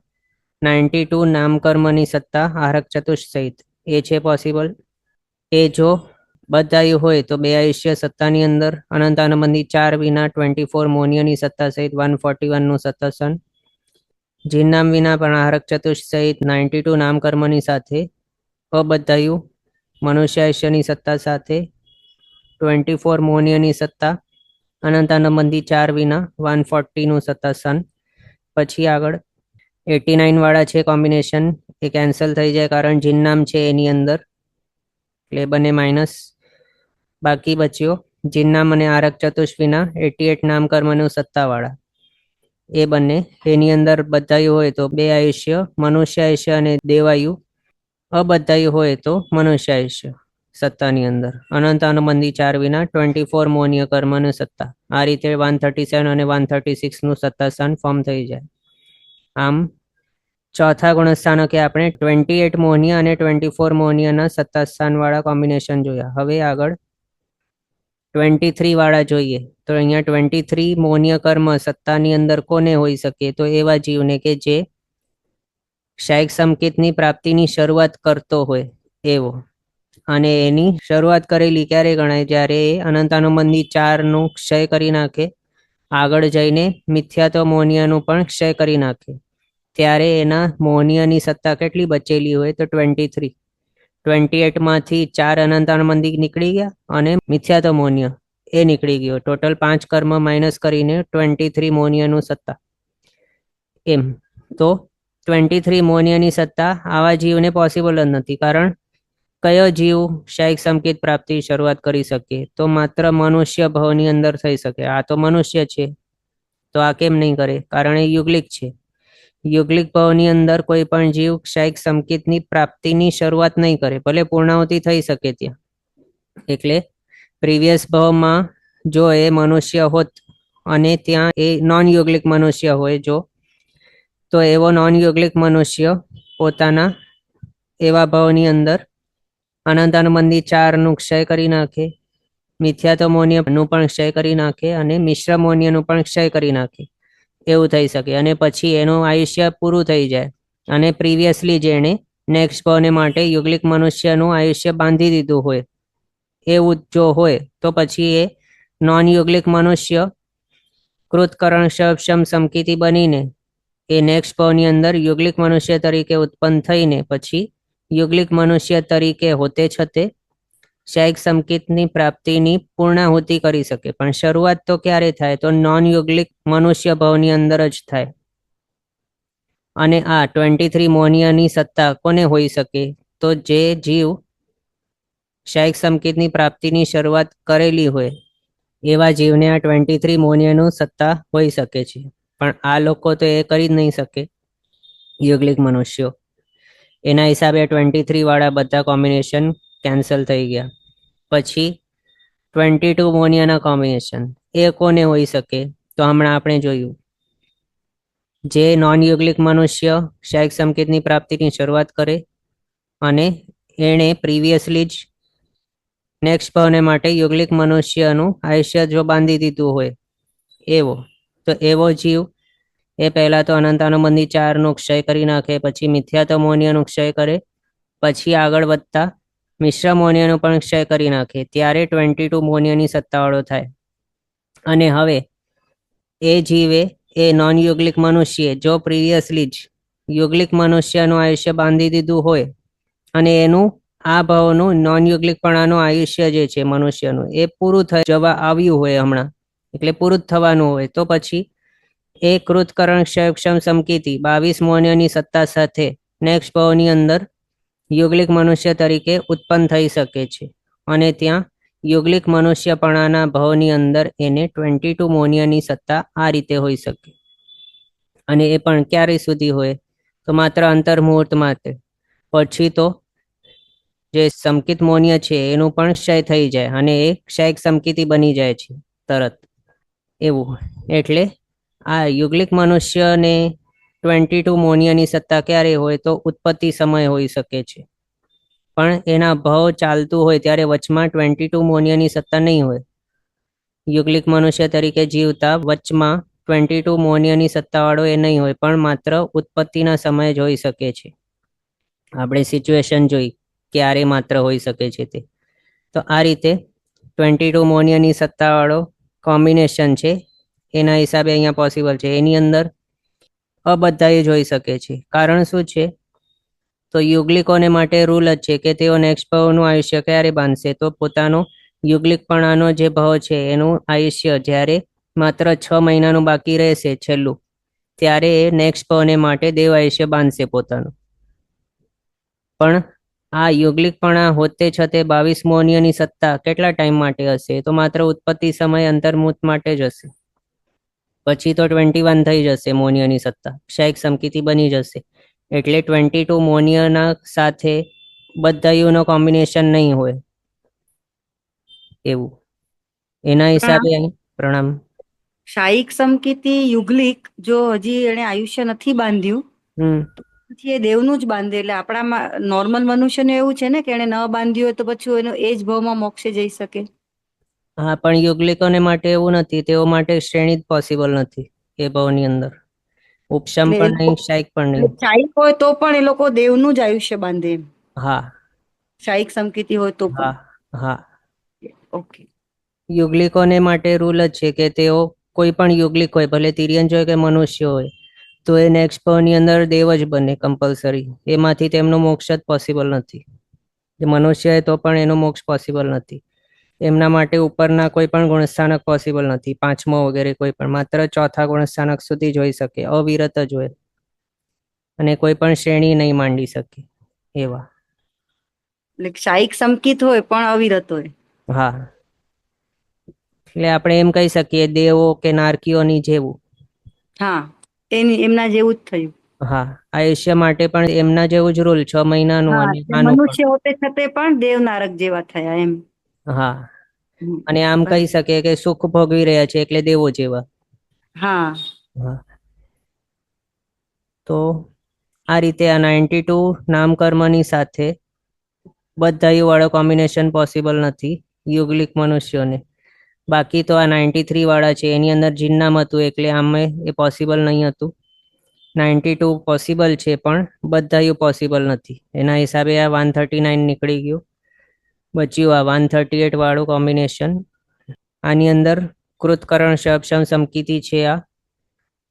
92 નામ કર્મની સત્તા આહારક ચતુષ્ક સહિત એ છે પોસિબલ. એ જો બધાયું હોય તો 2 આયુષ્ય સત્તાની અંદર, અનંત અનુબંધી 4 વિના 24 મોહનીયની સત્તા સહિત 141 નું સત્તા સ્થાન. જિન્નામ વિના પણ આહારક ચતુષ્ક સહિત 92 નામ કર્મની સાથે અબધાયું મનુષ્યાયુષ્યની સત્તા સાથે 24 મોહનીયની સત્તા, અનંત અનુબંધી 4 વિના 140 નું સત્તા સ્થાન. પછી આગળ 89 વાળા છે કોમ્બિનેશન, એ કેન્સલ થઈ જાય કારણ જિન્નામ છે એની અંદર, એટલે બંને માઇનસ. બાકી બચ્યો જિન્નામ અને આહારક ચતુષ્ક વિના 88 નામ કર્મનું સત્તાવાળા, એ બંને, એની અંદર બધાયું હોય તો 2 આયુષ્ય, મનુષ્ય આયુષ્ય અને દેવાયુ. અબધાયું હોય તો મનુષ્ય આયુષ્ય સત્તાની અંદર, અનંત અનુબંધી 4 વિના 24 મોહનીય કર્મનું સત્તા. આ રીતે 137 અને 136 નું સત્તા સ્થાન ફોર્મ થઈ જાય. આમ ચોથા ગુણસ્થાનો કે આપણે 28 મોહનીય અને 24 મોહનીયના સત્તા સ્થાન વાળા કોમ્બિનેશન જોયા. હવે આગળ 23 વાળા જોઈએ. તો અહીંયા 23 મોહનીય કર્મ સત્તાની અંદર કોને હોઈ શકે તો એવા જીવને કે જે શાયિક સંકેતની પ્રાપ્તિની શરૂઆત કરતો હોય એવો, અને એની શરૂઆત કરેલી ક્યારે ગણાય, જ્યારે એ અનંત અનુબંધી 4 નું ક્ષય કરી નાખે, આગળ જઈને મિથ્યાત્વ મોહનીયનું પણ ક્ષય કરી નાખે, ત્યારે એના મોહનીયની સત્તા કેટલી બચેલી હોય તો 23. 28 માંથી 4 અનંત અનુબંધી નીકળી ગયા અને મિથ્યાત્વ મોહનીય એ નીકળી ગયો. ટોટલ 5 કર્મ માઇનસ કરીને 23 મોહનીયનું સત્તા. એમ તો 23 મોહનીયની સત્તા આવા જીવને પોસિબલ જ નથી, કારણ કયો જીવ શાયિક સંકેત પ્રાપ્તિ શરૂઆત કરી શકે તો માત્ર મનુષ્ય ભવની અંદર થઈ શકે. આ તો મનુષ્ય છે તો આ કેમ નહીં કરે, કારણ એ યુગલિક છે. યુગલિક ભાવની અંદર કોઈ પણ જીવ શાયિક સંકેતની પ્રાપ્તિની શરૂઆત નહીં કરે, ભલે પૂર્ણાહુતિ થઈ શકે ત્યાં. એટલે પ્રીવિયસ ભાવમાં જો એ મનુષ્ય હોત અને ત્યાં એ નોન યુગલિક મનુષ્ય હોય જો, તો એવો નોન યુગલિક મનુષ્ય પોતાના એવા ભાવની અંદર અનંત અનુબંધી 4 નું ક્ષય કરી નાખે, મિથ્યાત્વ મોહનીયનું પણ ક્ષય કરી નાખે અને મિશ્ર મોહનીયનું પણ ક્ષય કરી નાખે, એવું થઈ શકે. અને પછી એનું આયુષ્ય પૂરું થઈ જાય અને પ્રીવિયસલી જેણે નેક્સ્ટ ભાવને માટે યુગલિક મનુષ્યનું આયુષ્ય બાંધી દીધું હોય એવું જો હોય તો પછી એ નોન યુગલિક મનુષ્ય કૃતકરણ સક્ષમ સંકેતી બનીને એ નેક્સ્ટ ભાવની અંદર યુગલિક મનુષ્ય તરીકે ઉત્પન્ન થઈને પછી યુગલિક મનુષ્ય તરીકે હોતે છતે શાયિક સંકેતની પ્રાપ્તિની પૂર્ણાહુતિ કરી શકે. પણ શરૂઆત તો ક્યારે થાય તો નોન યુગલિક મનુષ્ય ભાવની અંદર જ થાય. અને આ 23 મોહનીયની સત્તા કોને હોઈ શકે તો જે જીવ ક્ષયિક સંકેતની પ્રાપ્તિની શરૂઆત કરેલી હોય એવા જીવને આ 23 મોનિયાનું સત્તા હોઈ શકે છે. પણ આ લોકો તો એ કરી જ નહીં શકે, યુગલિક મનુષ્યો. એના હિસાબે 23 વાળા બધા કોમ્બિનેશન કેન્સલ થઈ ગયા. પછી 22 મોનિયાના કોમ્બિનેશન એ કોને હોઈ શકે? તો હમણાં આપણે જોયું, જે નોન યુગલિક મનુષ્ય ક્ષયિક સંકેતની પ્રાપ્તિની શરૂઆત કરે અને એણે પ્રીવિયસલી જ નેક્સ્ટ ભાવને માટે યુગલિક મનુષ્યનું આયુષ્ય જો બાંધી દીધું હોય એવો, તો એવો જીવ એ પહેલા તો અનંતાનુબંધી 4નો ક્ષય કરી નાખે, પછી મિથ્યાત્વમોનિયાનો ક્ષય કરે, પછી આગળ વધતા મિશ્ર મોનિયાનો પણ ક્ષય કરી નાખે. ત્યારે 22 મોનિયાની સત્તાવાળો થાય. અને હવે એ જીવે એ નોન યુગલિક મનુષ્ય જો પ્રીવિયસલી જ યુગલિક મનુષ્યનું આયુષ્ય બાંધી દીધું હોય અને એનું આ ભાવનું નોન યુગલિકપણાનું આયુષ્ય જે છે મનુષ્યનું એ પૂરું થઈ જવા આવ્યું હોય હમણાં, એટલે પૂરું જ થવાનું હોય, તો પછી એ કૃતકરણ ક્ષયક્ષમ સમકીતી 22 મોનિયાની સત્તા સાથે નેક્સ્ટ ભાવની અંદર યુગલિક મનુષ્ય તરીકે ઉત્પન્ન થઈ શકે છે. અને ત્યાં યુગલિક મનુષ્યપણાના ભાવની અંદર એને 22 મોનિયાની સત્તા આ રીતે હોઈ શકે. અને એ પણ ક્યારે સુધી હોય? તો માત્ર અંતર્મુહૂર્ત માટે. પછી તો જે સમકિત મોનિય છે એનું પણ ક્ષય થઈ જાય અને એ ક્ષયિક સમકિતી બની જાય છે તરત. એવું એટલે આ યુગલિક મનુષ્યને 22 મોનિયાની સત્તા ક્યારે હોય? તો ઉત્પત્તિ સમય હોઈ શકે છે. પણ એના ભાવ ચાલતું હોય ત્યારે વચમાં 22 મોનિયાની સત્તા નહીં હોય. યુગલિક મનુષ્ય તરીકે જીવતા વચમાં 22 મોનિયાની સત્તાવાળો એ નહીં હોય, પણ માત્ર ઉત્પત્તિના સમયે જ હોઈ શકે છે. આપણે સિચ્યુએશન જોઈ ક્યારે માત્ર હોઈ શકે છે તે. તો આ રીતે 22 મોનિયાની સત્તાવાળો કોમ્બિનેશન છે એના હિસાબે અહીંયા પોસિબલ છે. એની અંદર અબધાઈ જોઈ શકે છે. કારણ શું છે? તો યુગલિકોને માટે રૂલ જ છે કે તેઓ નેક્સ્ટ ભાવનું આયુષ્ય ક્યારે બાંધશે? તો પોતાનો યુગલિકપણાનો જે ભાવ છે એનું આયુષ્ય જ્યારે માત્ર 6 મહિનાનું બાકી રહેશે છેલ્લું, ત્યારે એ નેક્સ્ટ ભાવને માટે દેવ આયુષ્ય બાંધશે પોતાનું. પણ આ યુગલિકપણા હોતે છતે 22 મોનિયાની સત્તા કેટલા ટાઈમ માટે હશે? તો માત્ર ઉત્પત્તિ સમય અંતર્મુહૂર્ત માટે જ હશે. પછી તો 21 થઈ જશે મોનિયાની સત્તા, ક્ષયિક સમકિતી બની જશે. એટલે 22 મોનિયાના સાથે બધાયુનો કોમ્બિનેશન નહીં હોય એવું. એના હિસાબે પ્રણામ. ક્ષયિક સમકિતી યુગલિક જો હજી એને આયુષ્ય નથી બાંધ્યું પછી એ દેવનું જ બાંધે. એટલે આપણામાં નોર્મલ મનુષ્યનું એવું છે ને કે એને ન બાંધ્યું હોય તો પછી એનો એ જ ભાવમાં મોક્ષે જઈ શકે. હા, પણ યુગલિકોને માટે એવું નથી. તેઓ માટે શ્રેણી જ પોસિબલ નથી એ ભાવની અંદર. ઉપશમ પણ નહીં, ક્ષયિક પણ નહીં. ક્ષયિક હોય તો પણ એ લોકો દેવનું જ આયુષ્ય બાંધે. હા, ક્ષયિક સમકિતી હોય તો પણ. હા. ઓકે. યુગલિકોને માટે રૂલ જ છે કે તેઓ કોઈ પણ યુગલિક હોય, ભલે તિર્યંજ હોય કે મનુષ્ય હોય, તો એ નેક્સ્ટ ભાવની અંદર દેવ જ બને કમ્પલસરી. એમાંથી તેમનો મોક્ષ જ પોસિબલ નથી. જે મનુષ્ય હોય તો પણ એનો મોક્ષ પોસિબલ નથી. એમના માટે ઉપરના કોઈ પણ ગુણસ્થાનક પોસિબલ નથી, 5મો વગેરે કોઈ પણ. માત્ર 4થા ગુણસ્થાનક સુધી જોઈ શકે, અવિરત જ હોય. અને કોઈ પણ શ્રેણી નહીં માંડી શકે એવા. એટલે ક્ષયિક સમકિત હોય પણ અવિરત હોય. હા, એટલે આપણે એમ કહી શકીએ દેવો કે નારકીઓની જેવું. હા, એમના જેવું જ થયું. હા, આયુષ્ય માટે પણ એમના જેવું જ રૂલ, 6 મહિનાનું અને આનું પણ. મનુષ્ય હોતે છતે પણ દેવ નારક જેવા થયા એમ. હા, અને આમ કહી શકે કે સુખ ભોગવી રહ્યા છે એટલે દેવો જેવા. હા. તો આ રીતે આ 92 નામકર્મની સાથે બધાયુ વાળો કોમ્બિનેશન પોસિબલ નથી યુગલિક મનુષ્યોને. બાકી તો આ 93 વાળા છે એની અંદર જીનનામ હતું એટલે આમે એ પોસિબલ નહીં હતું. 92 પોસિબલ છે પણ બધાયુ પોસિબલ નથી. એના હિસાબે આ 139 નીકળી ગયું. બચ્યું આ 138 વાળું કોમ્બિનેશન. આની અંદર કૃતકરણ સક્ષમ સમકીતી છે આ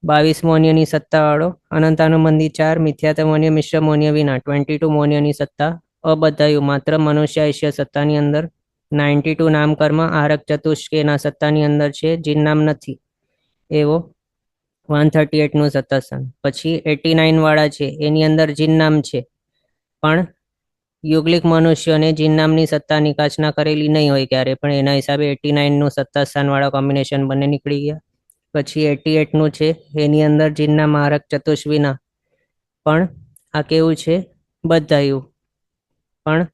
22 મોનિયની સત્તા વાળો, અનંતાનુબંધી 4, મિથ્યાત્વમોનિય મિશ્ર મોનિય વિના 22 મોનિયની સત્તા અબધાયુ માત્ર મનુષ્ય આયુષ્ય સત્તાની અંદર. 92 નામકર્મ આરક ચતુષ્કેના સત્તાની અંદર છે, જીન નામ નથી એવો 138 નું સત્તાસન. પછી 89 વાળા છે એની અંદર જીન નામ છે પણ યુગલિક મનુષ્યોને જીન નામની સત્તા નિકાચના કરેલી નહીં હોય ક્યારે પણ, એના હિસાબે 89નું સત્તા સ્થાનવાળા કોમ્બિનેશન બંને નીકળી ગયા. પછી 88નું છે, એની અંદર જીનના મારક ચતુષ્વિના, પણ આ કેવું છે બધાયું, પણ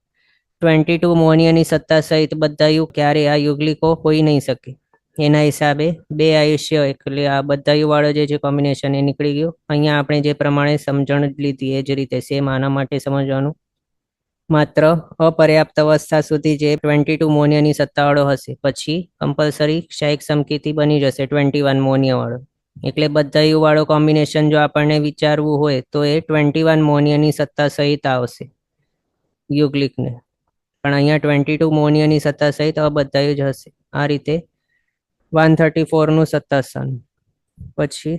22 મોનિયની સત્તા સહિત બધાયું ક્યારે આ યુગલિકો હોઈ નહીં શકે. એના હિસાબે 2 આયુષ્ય એટલે આ બધાયું વાળો જે કોમ્બિનેશન એ નીકળી ગયું. અહીંયા આપણે જે પ્રમાણે સમજણ લીધી એ જ રીતે સેમ આના માટે સમજવાનું. માત્ર અપર્યાપ્ત અવસ્થા સુધી જે 22 મોનિયની સત્તાવાળો હશે, પછી કમ્પલસરી ક્ષાયિક સમકીતિ બની જશે 21 મોનિય વાળો. એટલે બધાયું વાળો કોમ્બિનેશન જો આપણને વિચારવું હોય તો એ 21 મોનિયની સત્તા સહિત આવશે યુગલિકને, પણ અહીંયા 22 મોનિયની સત્તા સહિત બધાયું જ હશે. આ રીતે 134નું સત્તા સ્થાન. પછી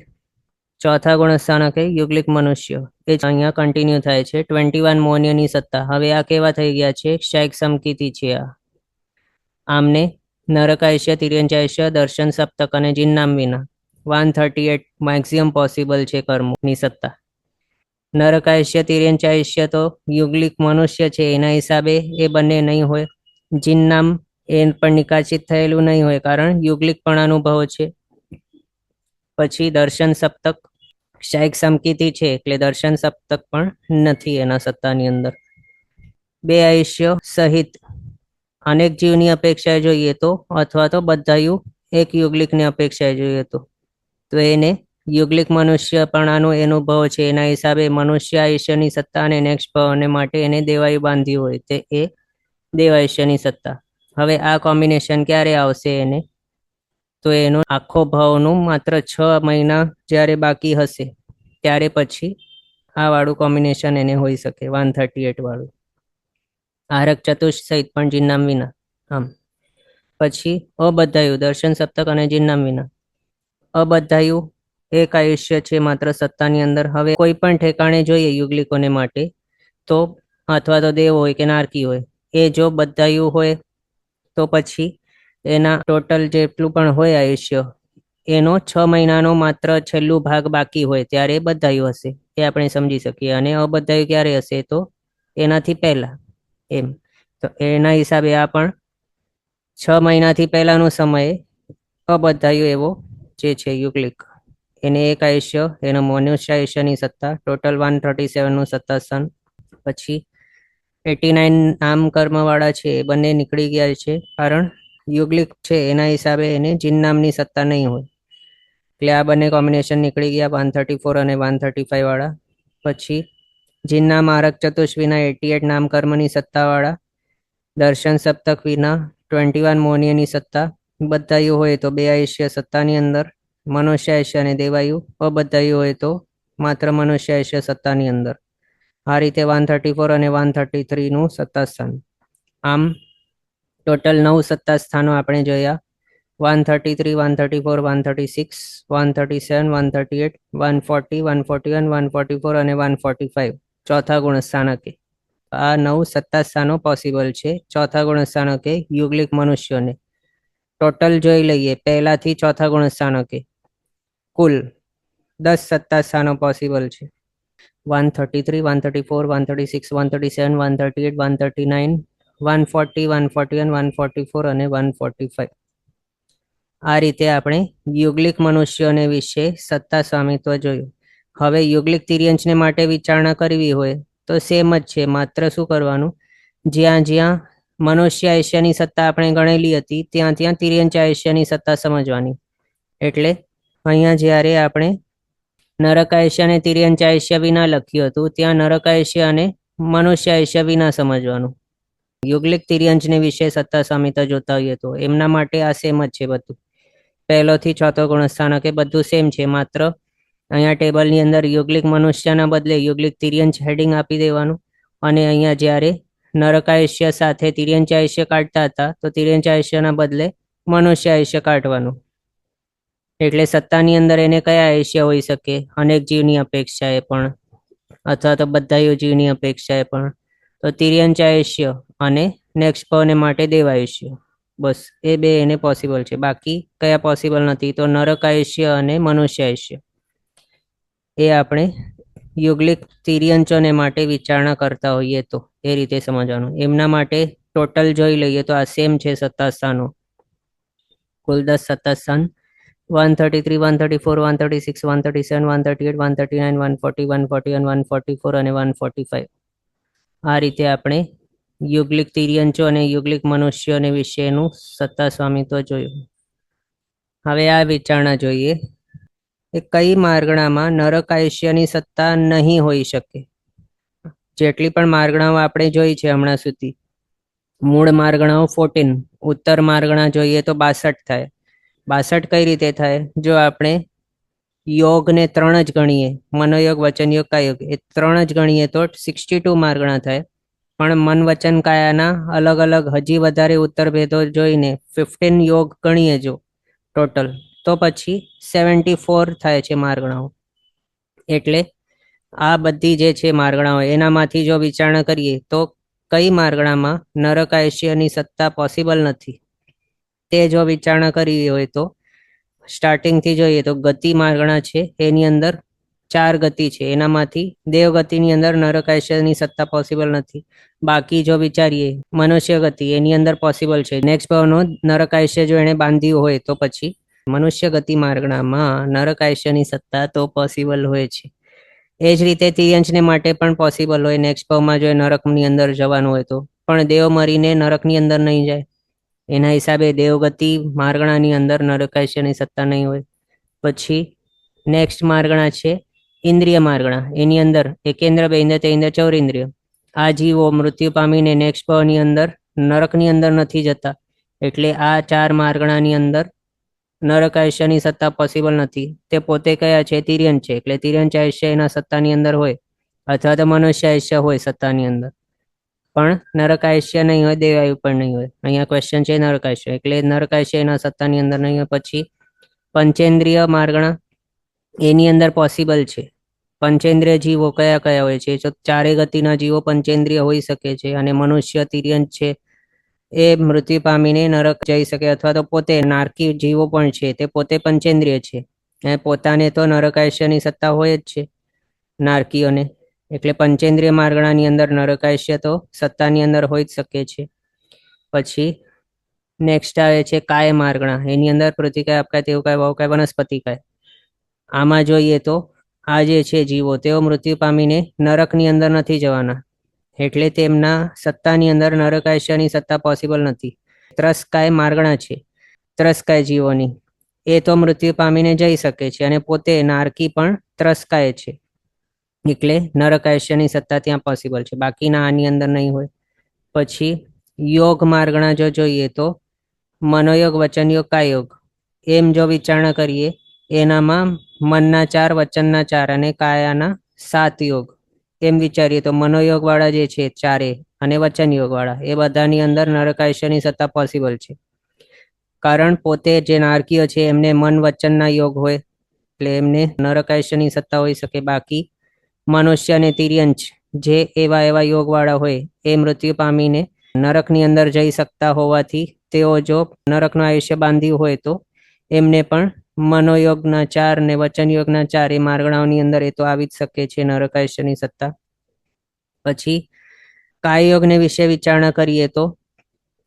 ચોથા ગુણસ્થાનકે યુગલિક મનુષ્ય, એ અહીંયા કન્ટિન્યુ થાય છે 21 મોનિયની સત્તા. હવે આ કેવા થઈ ગયા છે? ક્ષાયિક સમકીતિ છે આ. આમને નરકાયુષ્ય, તિર્યંચાયુષ્ય, દર્શન સપ્તક અને જીનનામ વિના 138 મેક્સિમમ પોસિબલ છે કર્મોની સત્તા. નરકાયુષ્ય, તિર્યંચાયુષ્ય તો યુગલિક મનુષ્ય છે એના હિસાબે એ બંને નહીં હોય. જીનનામ એ પણ નિકાચિત થયેલું નહીં હોય કારણ યુગલિક પણ અનુભવ છે. પછી દર્શન સપ્તક ક્ષાયિક સમકીતિ છે એટલે દર્શન સપ્તક પણ નથી એના સત્તાની અંદર. 2 આયુષ્ય સહિત અનેક જીવની અપેક્ષાએ જોઈએ તો, અથવા તો બધાયું એક યુગલિકની અપેક્ષાએ જોઈએ તો એને યુગલિક મનુષ્ય પણ આનો અનુભવ છે એના હિસાબે મનુષ્ય આયુષ્યની સત્તા અને નેક્સ્ટ ભાવને માટે એને દેવાયું બાંધ્યું હોય તે એ દેવાયુષ્યની સત્તા. હવે આ કોમ્બિનેશન ક્યારે આવશે એને? તો એનો આખો ભાવનું માત્ર 6 મહિના જ્યારે બાકી હશે ત્યારે પછી આ વાળું કોમ્બિનેશન એને હોઈ શકે, 138 વાળું. આરક ચતુષ સહિત પણ જીનનામ વિના. આમ પછી અબધાયું, દર્શન સપ્તક અને જીનનામ વિના. અબધાયું એક આયુષ્ય છે માત્ર સત્તાની અંદર. હવે કોઈ પણ ઠેકાણે જોઈએ યુગલિકોને માટે તો, અથવા તો દેવ હોય કે નારકી હોય, એ જો બધાયું હોય તો પછી એના ટોટલ જેટલું પણ હોય આયુષ્ય એનો 6 મહિનાનો માત્ર છેલ્લું ભાગ બાકી હોય ત્યારે બધાયું હશે, એ આપણે સમજી શકીએ. અને અબધાયું ક્યારે હશે? તો એનાથી પહેલા. એમ તો એના હિસાબે આ પણ 6 મહિનાથી પહેલાનો સમયે અબધાયું એવો જે છે યુગલિક, એને એક આયુષ્ય, એનો મનુષ્ય આયુષ્યની સત્તા, ટોટલ 137નું સત્તા સ્થાન. પછી 89 નામ કર્મ વાળા છે એ બંને નીકળી ગયા છે કારણ યુગલિક છે એના હિસાબે એને જીન નામની સત્તા નહીં હોય, એટલે આ બંને કોમ્બિનેશન નીકળી ગયા 134 અને 135 વાળા. પછી જીન નામ આરક ચતુષ વિના 88 નામ કર્મની સત્તા વાળા, દર્શન સપ્તક વિના 21 મોનિયની સત્તા, બધાયું હોય તો 2 આયુષ્ય સત્તાની અંદર, મનુષ્ય આયુષ્ય અને દેવાયુ. અબધાયું હોય તો માત્ર મનુષ્ય આયુષ્ય સત્તાની અંદર. આ રીતે 134 અને 133નું સત્તા સ્થાન. આમ ટોટલ 9 સત્તા સ્થાનો આપણે જોયા. 133, 134, 136, 137, 138, 140, 141, 144 અને 145 ચોથા ગુણસ્થાનકે. આ 9 સત્તા સ્થાનો પોસિબલ છે ચોથા ગુણસ્થાનકે યુગલિક મનુષ્યોને. ટોટલ જોઈ લઈએ પહેલાથી ચોથા ગુણસ્થાનકે કુલ 10 સત્તા સ્થાનો પોસિબલ છે. 133, 134, 136, 137, 138, 139, 140, 141, 144 અને 145. આ રીતે આપણે યુગલિક મનુષ્યોને વિશે સત્તા સ્વામિત્વ જોયું. હવે યુગલિક તિર્યંચને માટે વિચારણા કરવી હોય તો સેમ જ છે, માત્ર શું કરવાનું, જ્યાં જ્યાં મનુષ્ય આયુષ્યની સત્તા આપણે ગણેલી હતી ત્યાં ત્યાં તિર્યંચ આયુષ્યની સત્તા સમજવાની. એટલે અહીંયા જ્યારે આપણે નરક આયુષ્ય અને તિર્યંચ આયુષ્ય વિના લખ્યું હતું ત્યાં નરક આયુષ્ય અને મનુષ્ય આયુષ્ય વિના સમજવાનું. યુગલિક તિર્યંચને વિશે સત્તા સ્વામિત્વ જોતા હોઈએ તો એમના માટે આ સેમ જ છે બધું. પહેલોથી ચોથો ગુણસ્થાનકે બધું સેમ છે, માત્ર અહીંયા ટેબલની અંદર યુગલિક મનુષ્યના બદલે યુગલિક તિર્યંચ હેડિંગ આપી દેવાનું. અને અહીંયા જ્યારે નરક આયુષ્ય સાથે તિર્યંચ આયુષ્ય કાઢતા હતા તો તિર્યંચ આયુષ્યના બદલે મનુષ્ય આયુષ્ય કાઢવાનું. એટલે સત્તાની અંદર એને કયા આયુષ્ય હોઈ શકે? અનેક જીવની અપેક્ષાએ પણ, અથવા તો બધા જીવની અપેક્ષાએ પણ. તો તિર્યંચ આયુષ્ય અને નેક્સ્ટ ભાવને માટે દેવાયુષ્ય, બસ એ બે એને પોસિબલ છે. બાકી કયા પોસિબલ નથી? તો નરક આયુષ્ય અને મનુષ્ય આયુષ્ય. એ આપણે યુગલિક તિર્યંચોને માટે વિચારણા કરતા હોઈએ તો એ રીતે સમજવાનું. એમના માટે ટોટલ જોઈ લઈએ તો આ સેમ છે સત્તા સ્થાનો. કુલ 10 સત્તા સ્થાન 133, 134, 136, 137, 138, 139, 140, 141, 144 અને 145. આ રીતે આપણે યુગલિક તિર્યંચો અને યુગલિક મનુષ્યોને વિશેનું સત્તા સ્વામિત્વ જોયું. હવે આ વિચારણા જોઈએ કે કઈ માર્ગણામાં નરકાયુષ્યની સત્તા નહીં હોઈ શકે. જેટલી પણ માર્ગણાઓ આપણે જોઈ છે હમણાં સુધી, મૂળ માર્ગણાઓ 14, ઉત્તર માર્ગણા જોઈએ તો 62 થાય. 62 કઈ રીતે થાય? જો આપણે યોગને 3 જ ગણીએ, મનોયોગ, વચનયોગ, કાયોગ, એ 3 જ ગણીએ તો 62 માર્ગણા થાય. પણ મન વચન કાયાના અલગ અલગ હજી વધારે ઉત્તર ભેદો જોઈને 15 યોગ ગણીએ જો ટોટલ, તો પછી 74 થાય છે માર્ગણાઓ. એટલે આ બધી જે છે માર્ગણાઓ, એનામાંથી જો વિચારણા કરીએ તો કઈ માર્ગણામાં નરકાયુષ્યની સત્તા પોસિબલ નથી, તે જો વિચારણા કરવી હોય તો સ્ટાર્ટિંગથી જોઈએ તો ગતિ માર્ગણા છે, એની અંદર 4 ગતિ છે. એનામાંથી દેવગતિની અંદર નરકાયુષ્યની સત્તા પોસિબલ નથી. બાકી જો વિચારીએ મનુષ્ય ગતિ, એની અંદર પોસિબલ છે. નેક્સ્ટ ભાવનો નરકાયુષ્ય જો એને બાંધ્યું હોય તો પછી મનુષ્ય ગતિ માર્ગણામાં નરકાયુષ્યની સત્તા તો પોસિબલ હોય છે. એ જ રીતે તિર્યંચને માટે પણ પોસિબલ હોય નેક્સ્ટ ભાવમાં જો નરકની અંદર જવાનું હોય તો, પણ દેવ મરીને નરકની અંદર નહીં જાય. એના હિસાબે દેવગતિ માર્ગણાની અંદર નરકાયુષ્યની સત્તા નહીં હોય. પછી નેક્સ્ટ માર્ગણા છે ઇન્દ્રિય માર્ગણા. એની અંદર એકેન્દ્ર, બેન્દ્ર, તેન્દ્ર, ચૌરેન્દ્રિય. આ જીવો મૃત્યુ પામીને નેક્સ્ટ ભાવની અંદર નરકની અંદર નથી જતા. એટલે આ 4 માર્ગણાની અંદર નરકાયુષ્યની સત્તા પોસિબલ નથી. તે પોતે કયા છે? તિર્યંચ છે. એટલે તિર્યંચ આયુષ્ય એના સત્તાની અંદર હોય, અથવા તો મનુષ્ય આયુષ્ય હોય સત્તાની અંદર, પણ નરકાયુષ્ય નહીં હોય, દેવાયુ પણ નહીં હોય. અહીંયા ક્વેશ્ચન છે નરકાયુષ્ય, એટલે નરકાયુષ્ય એના સત્તાની અંદર નહીં હોય. પછી પંચેન્દ્રિય માર્ગણા, એની અંદર પોસિબલ છે. પંચેન્દ્રિય જીવો કયા કયા હોય છે? તો 4 ગતિના જીવો પંચેન્દ્રિય હોઈ શકે છે. અને મનુષ્ય, તિર્યંચ છે એ મૃત્યુ પામીને નરક જઈ શકે, અથવા તો પોતે નારકી જીવો પણ છે, તે પોતે પંચેન્દ્રિય છે. અને પોતાને તો નરકાયુષ્યની સત્તા હોય જ છે નારકીઓને. એટલે પંચેન્દ્રિય માર્ગણાની અંદર નરકાયુષ્ય તો સત્તાની અંદર હોઈ જ શકે છે. પછી નેક્સ્ટ આવે છે કાય માર્ગણા. એની અંદર પૃથ્વીકાય, આપકાય, તેવકાય, વહુકાય, વનસ્પતિકાય. આમાં જોઈએ તો આ જે છે જીવો, તેઓ મૃત્યુ પામીને નરકની અંદર નથી જવાના. એટલે તેમના સત્તાની અંદર નરકાયુષ્યની સત્તા પોસિબલ નથી. ત્રસ્કાય માર્ગણા છે ત્રસ્કાય જીવોની, એ તો મૃત્યુ પામીને જઈ શકે છે અને પોતે નારકી પણ ત્રસ્કાય છે. એટલે નરકાયુષ્યની સત્તા ત્યાં પોસિબલ છે, બાકીના આની અંદર નહીં હોય. પછી યોગ માર્ગણા જો જોઈએ તો મનોયોગ, વચનયોગ, કાયોગ. એમ જો વિચારણા કરીએ, એનામાં મનના 4, વચનના 4 અને કાયાના 7 યોગ. એમ વિચારીએ તો મનોયોગ વાળા જે છે 4 અને વચન યોગ વાળા, એ બધાની અંદર નરકાયુષ્યની સત્તા પોસિબલ છે. કારણ પોતે જે નારકીય છે એમને મન વચનના યોગ હોય, એટલે એમને નરકાયુષ્યની સત્તા હોઈ શકે. બાકી મનુષ્ય અને તિર્યંચ જે એવા યોગ વાળા હોય, એ મૃત્યુ પામીને નરકની અંદર જઈ શકતા હોવાથી તેઓ જો નરકનું આયુષ્ય બાંધ્યું હોય તો એમને પણ મનોયોગના 4 ને વચન યોગના 4 એ માર્ગણાઓની અંદર એ તો આવી જ શકે છે નરકાયુષ્યની સત્તા. પછી કાયયોગને વિશે વિચારણા કરીએ તો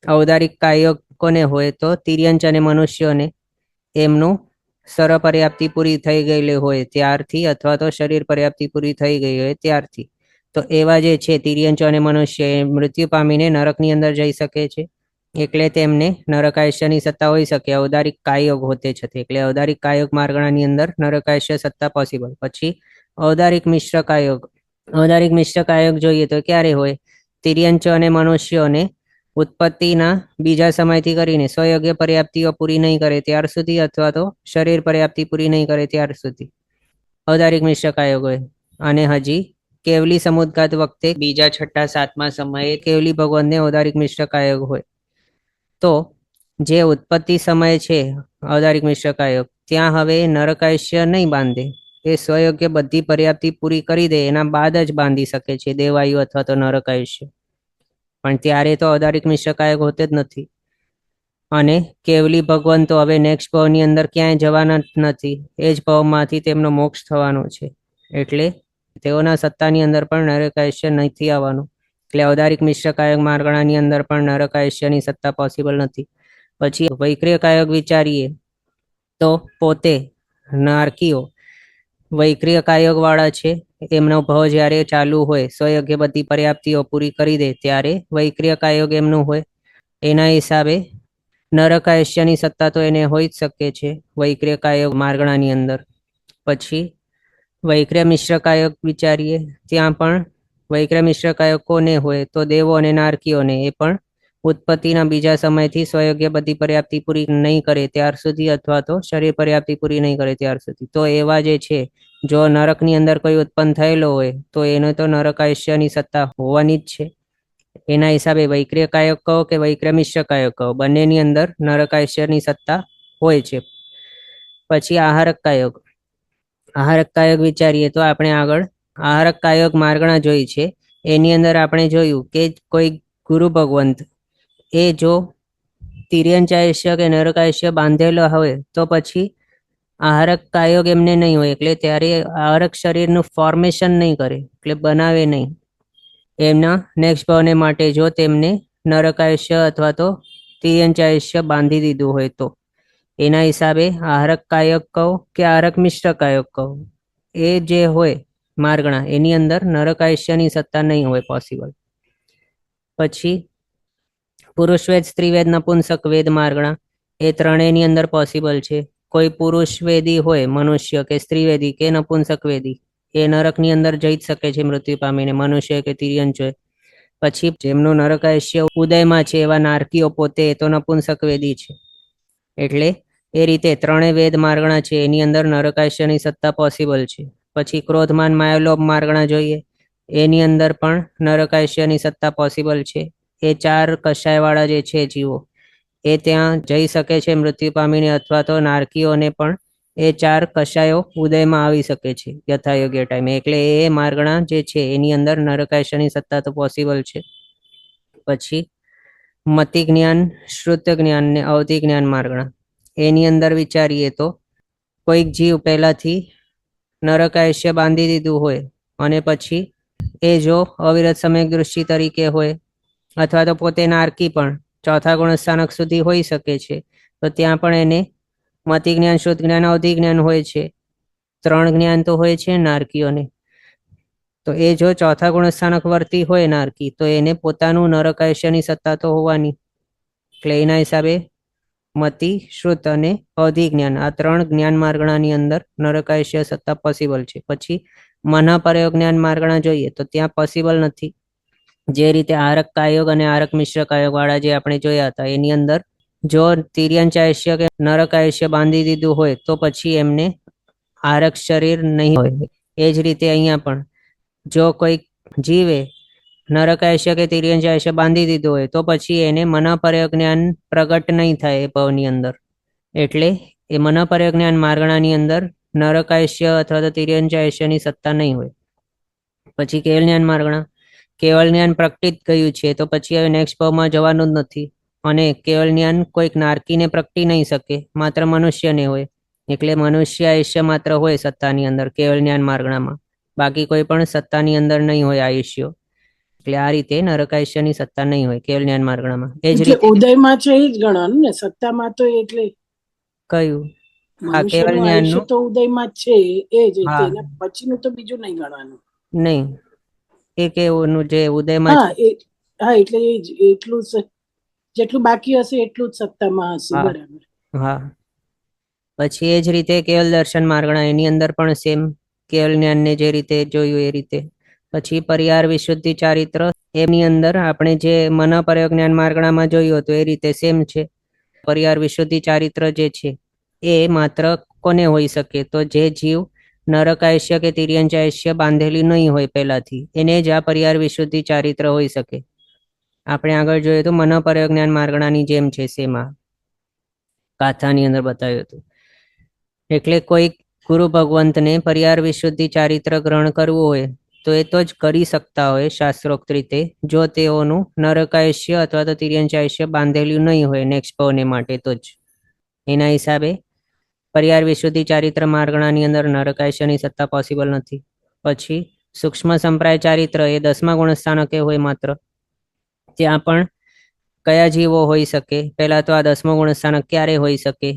ઔદારિક કાયયોગ કોને હોય? તો તિર્યંચ અને મનુષ્યોને એમનું સર પર્યાપ્તિ પૂરી થઈ ગયેલી હોય ત્યારથી, અથવા તો શરીર પર્યાપ્તિ પૂરી થઈ ગઈ હોય ત્યારથી. તો એવા જે છે તિર્યંચો અને મનુષ્ય એ મૃત્યુ પામીને નરકની અંદર જઈ શકે છે. એટલે તેમને નરકાયુષ્યની સત્તા હોઈ શકે ઔદારિક કાયયોગ હોતે છતે. એટલે ઔદારિક કાયયોગ માર્ગણાની અંદર નરકાયુષ્ય સત્તા પોસિબલ. પછી ઔદારિક મિશ્ર કાયયોગ. ઔદારિક મિશ્ર કાયયોગ જોઈએ તો ક્યારે હોય? તિર્યંચો અને મનુષ્યોને ઉત્પત્તિના બીજા સમયથી કરીને સ્વયોગ્ય પર્યાપ્તિઓ પૂરી નહીં કરે ત્યાર સુધી, અથવા તો શરીર પર્યાપ્તિ પૂરી નહીં કરે ત્યાર સુધી ઔદારિક મિશ્ર કાયયોગ હોય. અને હજી કેવલી સમુદ્ઘાત વખતે બીજા, છઠ્ઠા, 7મા સમયે કેવલી ભગવાનને ઔદારિક મિશ્ર કાયયોગ હોય. તો જે ઉત્પત્તિ સમય છે ઔદારિક મિશ્ર કાયયોગ, ત્યાં હવે નરકાયુષ્ય નહીં બાંધે, એ સ્વયોગ્ય બધી પર્યાપ્તિ પૂરી કરી દે એના બાદ જ બાંધી શકે છે દેવાયુ અથવા તો નરકાયુષ્ય. પણ ત્યારે તો ઔદારિક મિશ્ર કાયયોગ હોતે જ નથી. અને કેવલી ભગવાન તો હવે નેક્સ્ટ ભાવની અંદર ક્યાંય જવાના નથી, એ જ ભાવમાંથી તેમનો મોક્ષ થવાનો છે. એટલે તેઓના સત્તાની અંદર પણ નરકાયુષ્ય નથી આવવાનું. એટલે ઔદારિક મિશ્ર કાયક માર્ગણાની અંદર પણ નરકાયુષ્યની સત્તા પોસિબલ નથી. પછી વૈક્રિય કાયક વિચારીએ તો પોતે નારકીઓ વૈક્રિય કાયક વાળા છે, એમનો ભાવ જ્યારે ચાલુ હોય, સ્વયગ્ય બધી પર્યાપ્તિઓ પૂરી કરી દે ત્યારે વૈક્રિય કાયક એમનું હોય. એના હિસાબે નરકાયુષ્યની સત્તા તો એને હોઈ જ શકે છે વૈક્રિય કાયક માર્ગણાની અંદર. પછી વૈક્રિય મિશ્ર કાયક વિચારીએ, ત્યાં પણ વૈક્રિય મિશ્ર કાયક કોને હોય તો દેવો અને નારકીઓને, એ પણ ઉત્પત્તિના બીજા સમયથી સ્વયોગ્ય બધી પર્યાપ્તિ પૂરી નહીં કરે ત્યાર સુધી, અથવા તો શરીર પર્યાપ્તિ પૂરી નહીં કરે ત્યાર સુધી. તો એવા જે છે, જો નરકની અંદર કોઈ ઉત્પન્ન થયેલો હોય તો એને તો નરકાયુષ્યની સત્તા હોવાની જ છે. એના હિસાબે વૈક્રિય કાયક કહો કે વૈક્રિય મિશ્ર કાયક કહો, બંનેની અંદર નરકાયુષ્યની સત્તા હોય છે. પછી આહારક કાયક. આહારક કાયક વિચારીએ તો આપણે આગળ આહારક કાયક માર્ગણા જોઈ છે. એની અંદર આપણે જોયું કે કોઈ ગુરુ ભગવંત એ જો તિર્યંચાયુષ્ય કે નરકાયુષ્ય બાંધેલો હોય તો પછી આહારક કાયક એમને નહીં હોય, એટલે ત્યારે આહારક શરીરનું ફોર્મેશન નહીં કરે, એટલે બનાવે નહીં. એમના નેક્સ્ટ ભાવને માટે જો તેમને નરકાયુષ્ય અથવા તો તિર્યંચાયુષ્ય બાંધી દીધું હોય તો એના હિસાબે આહારક કાયક કહો કે આહારક મિશ્ર કાયક કહો, એ જે હોય માર્ગણા એની અંદર નરકાયુષ્યની સત્તા નહીં હોય પોસિબલ. પછી પુરુષવેદ, સ્ત્રીવેદ, નપુંસક વેદ માર્ગણા, એ ત્રણેયની અંદર પોસિબલ છે. કોઈ પુરુષ વેદી હોય મનુષ્ય કે સ્ત્રીવેદી કે નપુંસક વેદી, એ નરકની અંદર જઈ જ શકે છે મૃત્યુ પામીને, મનુષ્ય કે તિર્યંચ હોય. પછી જેમનું નરકાયુષ્ય ઉદયમાં છે એવા નારકીઓ પોતે એ તો નપુંસક વેદી છે. એટલે એ રીતે ત્રણેય વેદ માર્ગણા છે એની અંદર નરકાયુષ્યની સત્તા પોસિબલ છે. પછી ક્રોધમાન માયાલોભ માર્ગણા જોઈએ, એની અંદર પણ નરકાયુષ્યની સત્તા પોસિબલ છે. એ ચાર કષાયવાળા જે છે જીવો, એ ત્યાં જઈ શકે છે મૃત્યુ પામીને, અથવા તો નારકીઓને પણ એ ચાર કષાયો ઉદયમાં આવી શકે છે યથાયોગ્ય ટાઈમે. એટલે એ માર્ગણા જે છે એની અંદર નરકાયુષ્યની સત્તા તો પોસિબલ છે. પછી મતિ જ્ઞાન, શ્રુત જ્ઞાન ને અવધિ જ્ઞાન માર્ગણા, એની અંદર વિચારીએ તો કોઈક જીવ પહેલાથી નરકાયુષ્ય બાંધી દીધું હોય અને પછી એ જો અવિરત સમય દૃષ્ટિ તરીકે હોય, અથવા તો પોતે નારકી પણ ચોથા ગુણસ્થાનક સુધી હોઈ શકે છે, તો ત્યાં પણ એને મતિ જ્ઞાન, શ્રુત જ્ઞાન, અવધિ જ્ઞાન હોય છે. ત્રણ જ્ઞાન તો હોય છે નારકીઓને. તો એ જો ચોથા ગુણસ્થાનક વર્તી હોય નારકી, તો એને પોતાનું નરકાયુષ્યની સત્તા તો હોવાની. એટલે એના હિસાબે મતિ, શ્રુત અને અવધિ જ્ઞાન, આ ત્રણ જ્ઞાન માર્ગણાની અંદર નરકાયુષ્ય સત્તા પોસિબલ છે. પછી મનઃપરયોગ જ્ઞાન માર્ગણા જોઈએ તો ત્યાં પોસિબલ નથી. જે રીતે આરક કાયગ અને આરક મિશ્ર કાયગ વાળા જે આપણે જોયા હતા, એની અંદર જો તિર્યંચાયુષ્ય કે નરકાયુષ્ય બાંધી દીધું હોય તો પછી એમને આરક શરીર નહીં હોય. એ જ રીતે અહીંયા પણ જો કોઈ જીવે નરકાયુષ્ય કે તિર્યંચાયુષ્ય બાંધી દીધું હોય તો પછી એને મનઃપરયોગ જ્ઞાન પ્રગટ નહીં થાય એ ભાવની અંદર. એટલે એ મનઃપરયોગ જ્ઞાન માર્ગણાની અંદર નરકાયુષ્ય અથવા તો તિર્યંચાયુષ્યની સત્તા નહીં હોય. પછી કેવલ જ્ઞાન માર્ગણા, કેવળ જ્ઞાન પ્રગટિત ગયું છે તો પછી હવે નેક્સ્ટ ભાવમાં જવાનું જ નથી. અને કેવળ જ્ઞાન કોઈક નારકીને પ્રગટી નહીં શકે, માત્ર મનુષ્યને હોય. એટલે મનુષ્ય આયુષ્ય માત્ર હોય સત્તાની અંદર કેવળ જ્ઞાન માર્ગણામાં, બાકી કોઈ પણ સત્તાની અંદર નહીં હોય આયુષ્યો. એટલે આ રીતે નરકાયુષ્યની સત્તા નહીં હોય કેવળ જ્ઞાન માર્ગણામાં. એ જ રીતે ઉદયમાં છે એ જ ગણવાનું ને, સત્તામાં તો એટલે કયું? હા, કેવળ જ્ઞાનનું તો ઉદયમાં જ છે એ જ, એના પછીનું તો બીજું નહીં ગણવાનું. નહીં, એ કેવું જે ઉદયમાં, હા એટલે એ જ, એટલું જેટલું બાકી હશે એટલું જ સત્તામાં હશે. બરાબર. હા. પછી એ જ રીતે કેવલ દર્શન માર્ગણા, એની અંદર પણ સેમ કેવલ જ્ઞાનને જે રીતે જોયું એ રીતે. પછી પરિહાર, વિશુદ્ધિ, ચારિત્ર, એની અંદર આપણે જે મનઃપરયોગ જ્ઞાન માર્ગણામાં જોયું હતું એ રીતે સેમ છે. પરિહાર, વિશુદ્ધિ, ચારિત્ર જે છે એ માત્ર કોને હોઈ શકે તો જે જીવ નરકાયુષ્ય કે તિર્યંચાયુષ્ય બાંધેલી નહીં હોય પહેલાથી, એને જ આ પરિહાર, વિશુદ્ધિ, ચારિત્ર હોઈ શકે. આપણે આગળ જોયું તો મનઃપરયોગ જ્ઞાન માર્ગણાની જેમ છે, સેમાં ગાથાની અંદર બતાવ્યું હતું. એટલે કોઈ ગુરુ ભગવંતને પરિહાર, વિશુદ્ધિ, ચારિત્ર ગ્રહણ કરવું હોય તો એ તો જ કરી શકતા હોય શાસ્ત્રોક્ત રીતે, જો તેઓનું નરકાયુષ્ય અથવા તો તિર્યંચાયુષ્ય બાંધેલું નહીં હોય નેક્સ્ટ ભાવને માટે તો જ. એના હિસાબે પરિહાર, વિશુદ્ધિ, ચારિત્ર માર્ગણાની અંદર નરકાયુષ્યની સત્તા પોસિબલ નથી. પછી સૂક્ષ્મ સંપ્રાય ચારિત્ર એ 10મા ગુણસ્થાનકે હોય માત્ર, ત્યાં પણ કયા જીવો હોઈ શકે? પહેલા તો આ 10મો ગુણસ્થાનક ક્યારે હોઈ શકે?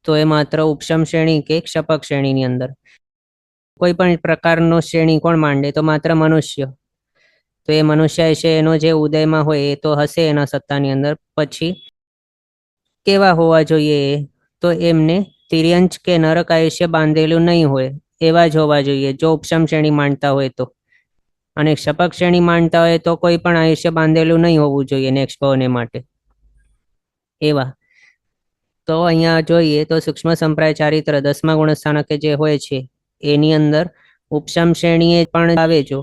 તો એ માત્ર ઉપશમ શ્રેણી કે ક્ષપક શ્રેણીની અંદર. કોઈ પણ પ્રકારનો શ્રેણી કોણ માંડે? તો માત્ર મનુષ્ય. તો એ મનુષ્ય છે એનો જે ઉદયમાં હોય એ તો હશે એના સત્તાની અંદર. પછી કેવા હોવા જોઈએ? તો એમને તિર્યંચ કે નરક આયુષ્ય બાંધેલું નહીં હોય એવા જ હોવા જોઈએ, જો ઉપશમ શ્રેણી માનતા હોય તો. અને ક્ષપક શ્રેણી માનતા હોય તો કોઈ પણ આયુષ્ય બાંધેલું નહીં હોવું જોઈએ નેક્સ્ટ ભાવને માટે એવા. તો અહીંયા જોઈએ તો સૂક્ષ્મ સંપ્રાય ચારિત્ર 10મા ગુણસ્થાનકે જે હોય છે એની અંદર ઉપશમ શ્રેણીએ પણ આવે જો,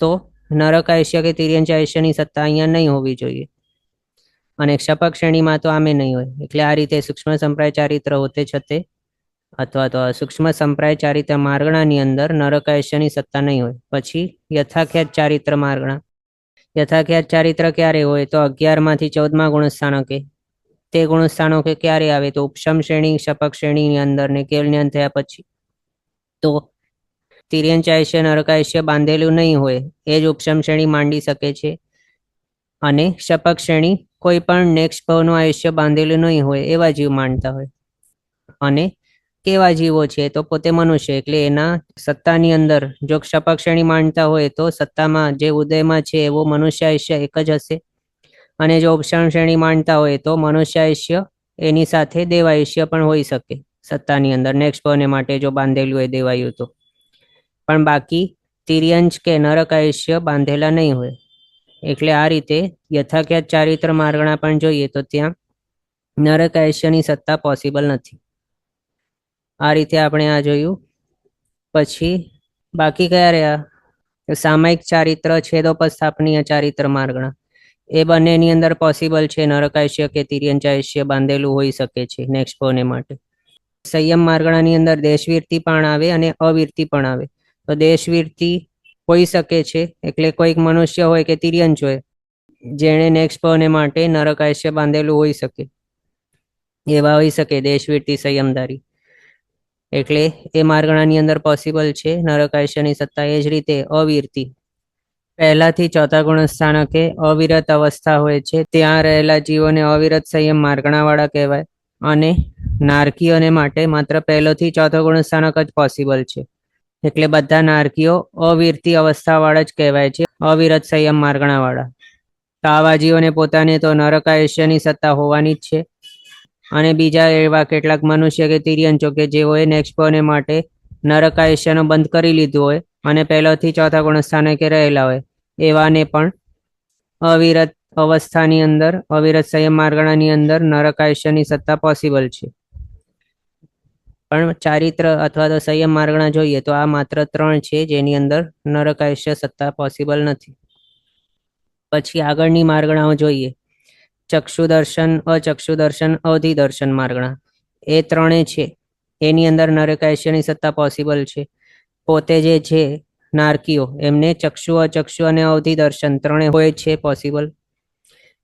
તો નરક આયુષ્ય કે તિર્યંચ આયુષ્યની સત્તા અહીંયા નહીં હોવી જોઈએ. અને ક્ષપક શ્રેણીમાં તો આમે નહીં હોય. એટલે આ રીતે સૂક્ષ્મ સંપ્રાય ચારિત્ર હોતે છતે અથવા તો સૂક્ષ્મ સંપ્રાય ચારિત્ર માર્ગણાની અંદર નરક આયુષ્યની સત્તા નહીં હોય. પછી યથાખ્યાત ચારિત્ર માર્ગણા. યથાખ્યાત ચારિત્ર ક્યારે હોય? તો 11માંથી 14મા ગુણસ્થાનકે. તે ગુણસ્થાનકે ક્યારે આવે? તો ઉપશમ શ્રેણી ક્ષપક શ્રેણીની અંદર ને કેવલ જ્ઞાન થયા પછી. તો તિર્યંચ આયુષ્ય નરક આયુષ્ય બાંધેલું નહીં હોય એ જ ઉપશમ શ્રેણી માંડી શકે છે. અને ક્ષપક શ્રેણી કોઈ પણ નેક્સ્ટ ભાવનું આયુષ્ય બાંધેલું નહીં હોય એવા જીવ માનતા હોય. અને કેવા જીવો છે? તો પોતે મનુષ્ય. એટલે એના સત્તાની અંદર જો ક્ષપક શ્રેણી માનતા હોય તો સત્તામાં જે ઉદયમાં છે એવો મનુષ્ય આયુષ્ય એક જ હશે. અને જો ઉપશમ શ્રેણી માનતા હોય તો મનુષ્ય આયુષ્ય એની સાથે દેવાયુષ્ય પણ હોઈ શકે સત્તાની અંદર, નેક્સ્ટ ભાવને માટે જો બાંધેલું હોય દેવાયુ તો. પણ બાકી તિર્યંચ કે નરક આયુષ્ય બાંધેલા નહીં હોય. એટલે આ રીતે યથાખ્યાત ચારિત્ર માર્ગણા પણ જોઈએ તો ત્યાં નરક આયુષ્યની સત્તા પોસિબલ નથી. આ રીતે આપણે આ જોયું. પછી બાકી કયા રહ્યા? સામાયિક ચારિત્ર, છેદોપસ્થાપનીય ચારિત્ર માર્ગણા. એ બંનેની અંદર પોસિબલ છે નરક આયુષ્ય કે તિર્યંચ આયુષ્ય બાંધેલું હોઈ શકે છે નેક્સ્ટ ભાવને માટે. સંયમ માર્ગણાની અંદર દેશવીરતી પણ આવે અને અવીરતી પણ આવે. તો દેશવીરતી હોઈ શકે છે એટલે કોઈક મનુષ્ય હોય કે તિર્યંચ હોય જેણે નેક્સ્ટ ભાવને માટે નરક આયુષ્ય બાંધેલું હોઈ શકે, એવા હોઈ શકે દેશવીરતી સંયમધારી. એટલે એ માર્ગણાની અંદર પોસિબલ છે નરક આયુષ્યની સત્તા. એ જ રીતે અવીરતી, પહેલાથી 4થા ગુણસ્થાનકે અવિરત અવસ્થા હોય છે ત્યાં રહેલા જીવોને અવિરત સંયમ માર્ગણાવાળા કહેવાય. અને નારકીઓને માટે માત્ર પહેલોથી 4થો ગુણસ્થાનક જ પોસિબલ છે. એટલે બધા નારકીઓ અવીરતી અવસ્થાવાળા જ કહેવાય છે, અવિરત સંયમ માર્ગણાવાળા. તો આવા જીવોને પોતાને તો નરક આયુષ્યની સત્તા હોવાની જ છે. અને બીજા એવા કેટલાક મનુષ્ય કે તિર્યંચો કે જેઓએ નેક્સ્ટ ભાવને માટે નરક આયુષ્યનો બંધ કરી લીધું હોય અને પહેલાથી 4થા ગુણસ્થાનકે રહેલા હોય એવાને પણ અવિરત અવસ્થાની અંદર, અવિરત સંયમ માર્ગણાની અંદર નરક આયુષ્યની સત્તા પોસિબલ છે. પણ ચારિત્ર અથવા તો સંયમ માર્ગણા જોઈએ તો આ માત્ર 3 છે જેની અંદર નરક આયુષ્ય સત્તા પોસિબલ નથી. પછી આગળની માર્ગણાઓ જોઈએ. ચક્ષુ દર્શન, અચક્ષુ દર્શન, અવધિ દર્શન માર્ગણા. એ 3 છે એની અંદર નરક આયુષ્યની સત્તા પોસિબલ છે. પોતે જે છે નારકીઓ એમને ચક્ષુ, અચક્ષુ અને અવધિ દર્શન 3 હોય છે પોસિબલ.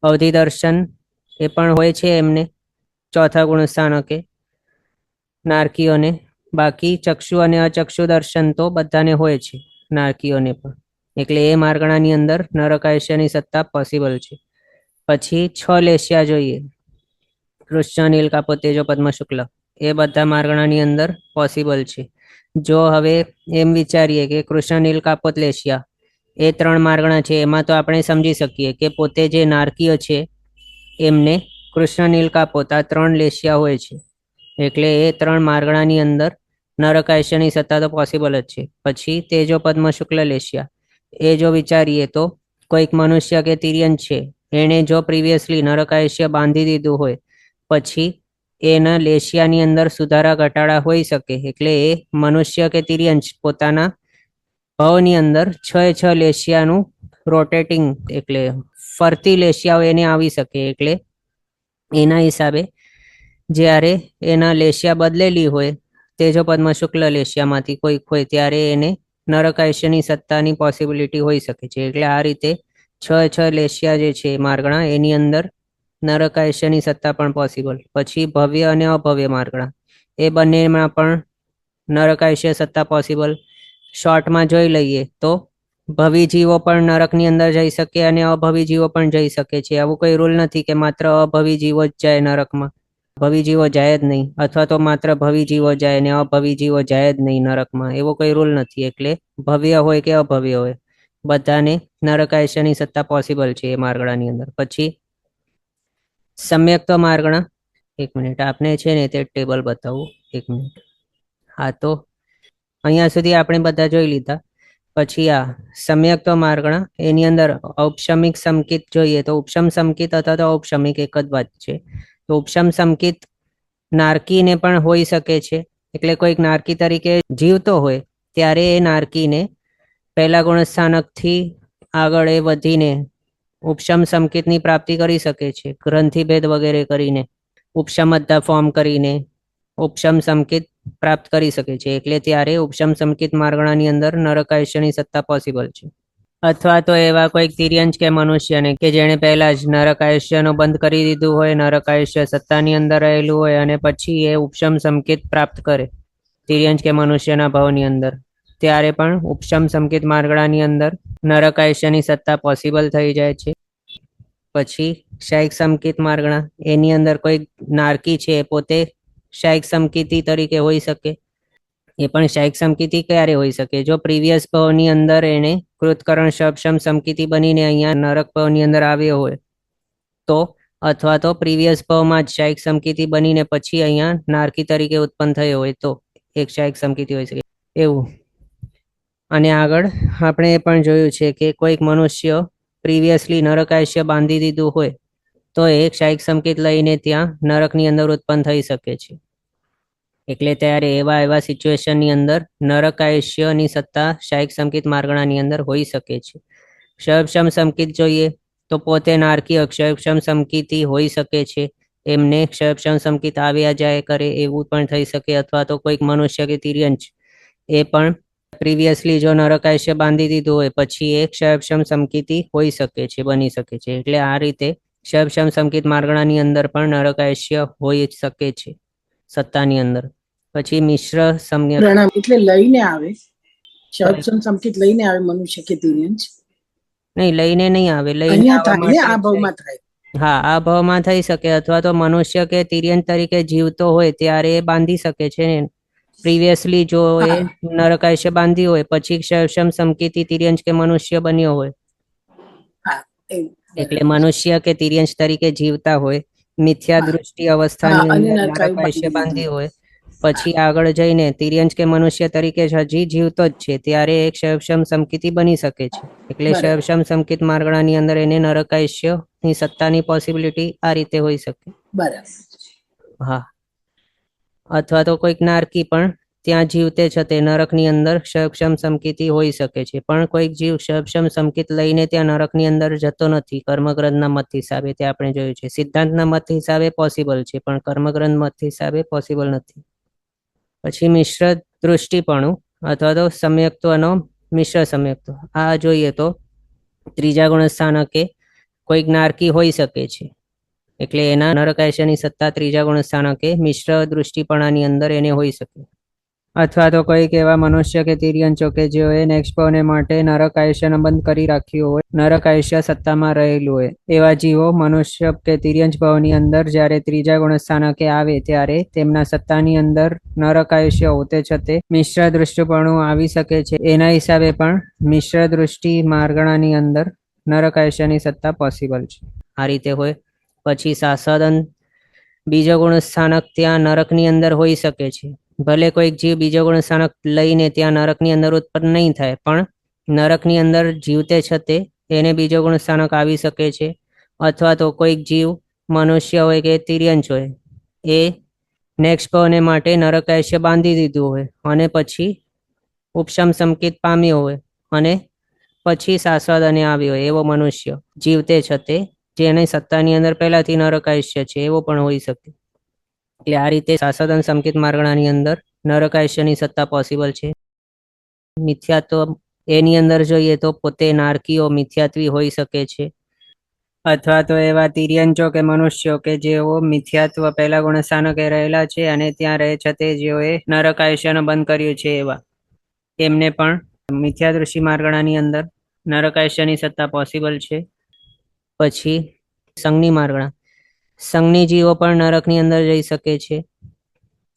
અવધિ દર્શન એ પણ હોય છે એમને 4થા ગુણસ્થાનકે નારકીઓને. બાકી ચક્ષુ અને અચક્ષુ દર્શન તો બધાને હોય છે નારકીઓને પણ. એટલે એ માર્ગણાની અંદર નરક આયુષ્યની સત્તા પોસિબલ છે. પછી 6 લેશિયા જોઈએ. કૃષ્ણ, નીલ, કાપો, તેજો, પદ્મ, શુક્લ. એ બધા માર્ગણાની અંદર પોસિબલ છે. જો હવે એમ વિચારીએ કે કૃષ્ણ, નીલ, કાપોત, લેશિયા એ 3 માર્ગણા છે, એમાં તો આપણે સમજી શકીએ કે પોતે જે નારકીય છે એમને કૃષ્ણ, નીલ, કાપોત આ 3 લેશિયા હોય છે. એટલે એ 3 માર્ગણાની અંદર નરક આયુષ્યની સત્તા તો પોસિબલ જ છે. પછી તેજો, પદ્મ, શુક્લ, લેશિયા એ જો વિચારીએ તો કોઈક મનુષ્ય કે તિર્યંચ છે એણે જો પ્રિવિયસલી નરક આયુષ્ય બાંધી દીધું હોય પછી એના લેશિયાની અંદર સુધારા ઘટાડા હોઈ શકે. એટલે એ મનુષ્ય કે તિર્યંચ પોતાના ભાવની અંદર 6 લેશિયાનું રોટેટિંગ એટલે ફરતી લેશિયાઓ એને આવી શકે. એટલે એના હિસાબે જ્યારે એના લેશિયા બદલેલી હોય તેજો, પદ્મ, શુક્લ લેશિયામાંથી કોઈક હોય ત્યારે એને નરક આયુષ્યની સત્તાની પોસિબિલિટી હોઈ શકે છે. એટલે આ રીતે 6 લેશિયા જે છે માર્ગણા એની અંદર નરક આયુષ્યની સત્તા પણ પોસિબલ. પછી ભવ્ય અને અભવ્ય માર્ગણા એ બંનેમાં પણ નરક આયુષ્ય સત્તા પોસિબલ. શોર્ટમાં જોઈ લઈએ તો ભવી જીવો પણ નરકની અંદર જઈ શકે અને અભવી જીવો પણ જઈ શકે છે. આવું કોઈ રૂલ નથી કે માત્ર અભવી જીવો જ જાય નરકમાં, ભવી જીવો જાય જ નહીં, અથવા તો માત્ર ભવી જીવો જાય ને અભવી જીવો જાય જ નહીં નરકમાં, એવો કોઈ રૂલ નથી. એટલે ભવ્ય હોય કે અભવ્ય હોય, બધાને નરકાયશની સત્તા પોસિબલ છે એ માર્ગણાની અંદર. પછી સમ્યક્ત માર્ગણા, એક મિનિટ આપને છે ને તે ટેબલ બતાવું, એક મિનિટ. હા, તો અહીંયા સુધી આપણે બધા જોઈ લીધા. પછી આ સમ્યક્ત માર્ગણા, એની અંદર ઔપશમિક સંકિત જોઈએ તો ઉપશમ સંકિત અથવા તો ઔપશમિક એક જ વાત છે. તો ઉપશમ સંકિત નારકીને પણ હોઈ શકે છે. એટલે કોઈક નારકી તરીકે જીવતો હોય ત્યારે એ નારકીને પહેલા ગુણસ્થાનકથી આગળ એ વધીને ઉપશમ સંકિતની પ્રાપ્તિ કરી શકે છે. ગ્રંથિભેદ વગેરે કરીને, ઉપશમદ્ધા ફોર્મ કરીને ઉપશમ સંકિત પ્રાપ્ત કરી શકે છે. એટલે ત્યારે ઉપશમ સંકિત માર્ગણાની અંદર નરકાયુષ્યની સત્તા પોસિબલ છે. અથવા તો એવા કોઈક તિર્યંચ કે મનુષ્યને કે જેણે પહેલા જ નરકાયુષ્યનો બંધ કરી દીધું હોય, નરકાયુષ્ય સત્તાની અંદર રહેલું હોય અને પછી એ ઉપશમ સંકિત પ્રાપ્ત કરે તિર્યંચ કે મનુષ્યના ભાવની અંદર, ત્યારે પણ ઉપશમ સંકિત માર્ગણાની અંદર નરકાયુષ્યની સત્તા પોસિબલ થઈ જાય છે. પછી શાયિક સંકિત માર્ગણા, એની અંદર કોઈ નારકી છે પોતે શાયિક સંકિતી તરીકે હોઈ શકે. એ પણ શાયિક સંકિતી ક્યારે હોઈ શકે? જો પ્રીવિયસ ભાવની અંદર એને કૃતકરણ સપશમ સંકિતી બનીને અહીંયા નરક ભાવની અંદર આવ્યો હોય તો, અથવા તો પ્રીવિયસ ભાવમાં જ શાયિક સંકિતી બનીને પછી અહીંયા નારકી તરીકે ઉત્પન્ન થયો હોય તો એક શાયિક સંકિતી હોઈ શકે એવું. અને આગળ આપણે એ પણ જોયું છે કે કોઈક મનુષ્ય પ્રીવિયસલી નરકાયુષ્ય બાંધી દીધું હોય તો એક શાયિક સંકેત લઈને ત્યાં નરકની અંદર ઉત્પન્ન થઈ શકે છે. એટલે ત્યારે એવા સિચ્યુએશનની અંદર નરકાયુષ્યની સત્તા શાયિક સંકેત માર્ગણાની અંદર હોઈ શકે છે. ક્ષયક્ષમ સંકેત જોઈએ તો પોતે નારકી અક્ષયક્ષમ સંકેતી હોઈ શકે છે. એમને ક્ષયક્ષમ સંકેત આવ્યા જાય કરે એવું પણ થઈ શકે. અથવા તો કોઈક મનુષ્ય કે તિર્યંચ એ પણ પ્રીવિયસલી જો નરકાયુષ્ય બાંધી દીધું હોય પછી એ ક્ષયક્ષમ સંકેતી હોઈ શકે છે, બની શકે છે. એટલે આ રીતે ક્ષયક્ષમ સંકેત માર્ગણાની અંદર પણ નરકાયુષ્ય હોઈ શકે છે સત્તાની અંદર. પછી મિશ્ર સમ્યક પ્રણામ એટલે લઈને આવે, ક્ષયક્ષમ સંકેત લઈને આવે મનુષ્ય કે તિર્યંચ? નહીં, લઈને નહીં આવે, લઈને અહીંયા થાય ને, આ ભાવમાં થાય. હા, આ ભાવમાં થઈ શકે. અથવા તો મનુષ્ય કે તિર્યંચ તરીકે જીવતો હોય ત્યારે એ બાંધી શકે છે ને. પ્રીવિયસલી જો એ નરકાયુષ્ય બાંધ્યું હોય પછી ક્ષયક્ષમ સંકેતી તિર્યંચ કે મનુષ્ય બન્યો હોય, એટલે મનુષ્ય કે તિર્યંચ તરીકે જીવતા હોય, મિથ્યા દૃષ્ટિ અવસ્થાની અંદર નરકાયુષ્ય બાંધી હોય, પછી આગળ જઈને તિર્યંચ કે મનુષ્ય તરીકે હજી જીવતો જ છે ત્યારે એક ક્ષયક્ષમ સંકેતી બની શકે છે. એટલે ક્ષયક્ષમ સંકેત માર્ગણાની અંદર એને નરકાયુષ્યની સત્તાની પોસિબિલિટી આ રીતે હોઈ શકે. બરાબર. હા, અથવા તો કોઈક નારકી પણ ત્યાં જીવતે છે તે નરકની અંદર ક્ષયક્ષમ સંકેતી હોઈ શકે છે. પણ કોઈક જીવ ક્ષયક્ષમ સંકેત લઈને ત્યાં નરકની અંદર જતો નથી કર્મગ્રંથના મત હિસાબે. તે આપણે જોયું છે. સિદ્ધાંતના મત હિસાબે પોસિબલ છે પણ કર્મગ્રંથ મત હિસાબે પોસિબલ નથી. પછી મિશ્ર દૃષ્ટિપણું અથવા તો સમ્યક્ત્વનો મિશ્ર સમ્યક્ત્વ, આ જોઈએ તો ત્રીજા ગુણસ્થાનકે કોઈક નારકી હોઈ શકે છે. એટલે એના નરકાયુષ્યની સત્તા ત્રીજા ગુણસ્થાનકે મિશ્ર દૃષ્ટિપણાની અંદર એને હોઈ શકે. અથવા તો કોઈક એવા મનુષ્ય કે તિર્યંચો કે જેઓએ નેક્સ્ટ ભાવને માટે નરકાયુષ્યનો બંધ કરી રાખ્યું હોય, નરકાયુષ્ય સત્તામાં રહેલું હોય, એવા જીવો મનુષ્ય કે તિર્યંચ ભાવની અંદર જ્યારે ત્રીજા ગુણસ્થાનકે આવે ત્યારે તેમના સત્તાની અંદર નરકાયુષ્ય હોતે છતે મિશ્ર દૃષ્ટિપણું આવી શકે છે. એના હિસાબે પણ મિશ્ર દૃષ્ટિ માર્ગણાની અંદર નરકાયુષ્યની સત્તા પોસિબલ છે. આ રીતે હોય. પછી સાસદન બીજો ગુણસ્થાનક ત્યાં નરકની અંદર હોઈ શકે છે. ભલે કોઈક જીવ બીજો ગુણસ્થાનક લઈને ત્યાં નરકની અંદર ઉત્પન્ન નહીં થાય પણ નરકની અંદર જીવતે છતે એને બીજો ગુણસ્થાનક આવી શકે છે. અથવા તો કોઈક જીવ મનુષ્ય હોય કે તિર્યંચ હોય એ નેક્સ્ટ ભાવને માટે નરકાયુષ્ય બાંધી દીધું હોય અને પછી ઉપશમ સંકેત પામ્યો હોય અને પછી સાસ્વાદને આવ્યો હોય એવો મનુષ્ય જીવતે છતે જેની સત્તાની અંદર પહેલાથી નરકાયુષ્ય છે એવો પણ હોઈ શકે. એટલે આ રીતે સાસદન સંકેત માર્ગણાની અંદર નરકાયુષ્યની સત્તા પોસિબલ છે. મિથ્યાત્વ એની અંદર જોઈએ તો પોતે નારકીઓ મિથ્યાત્વી હોઈ શકે છે. અથવા તો એવા તિર્યંચો કે મનુષ્યો કે જેઓ મિથ્યાત્વ પહેલા ગુણસ્થાનકે રહેલા છે અને ત્યાં રહે છે તે જેઓએ નરકાયુષ્યનો બંધ કર્યું છે એવા. એમને પણ મિથ્યાદૃષ્ટિ માર્ગણાની અંદર નરકાયસ્યની સત્તા પોસિબલ છે. પછી સંઘની માર્ગણા, સંઘની જીવો પણ નરકની અંદર જઈ શકે છે.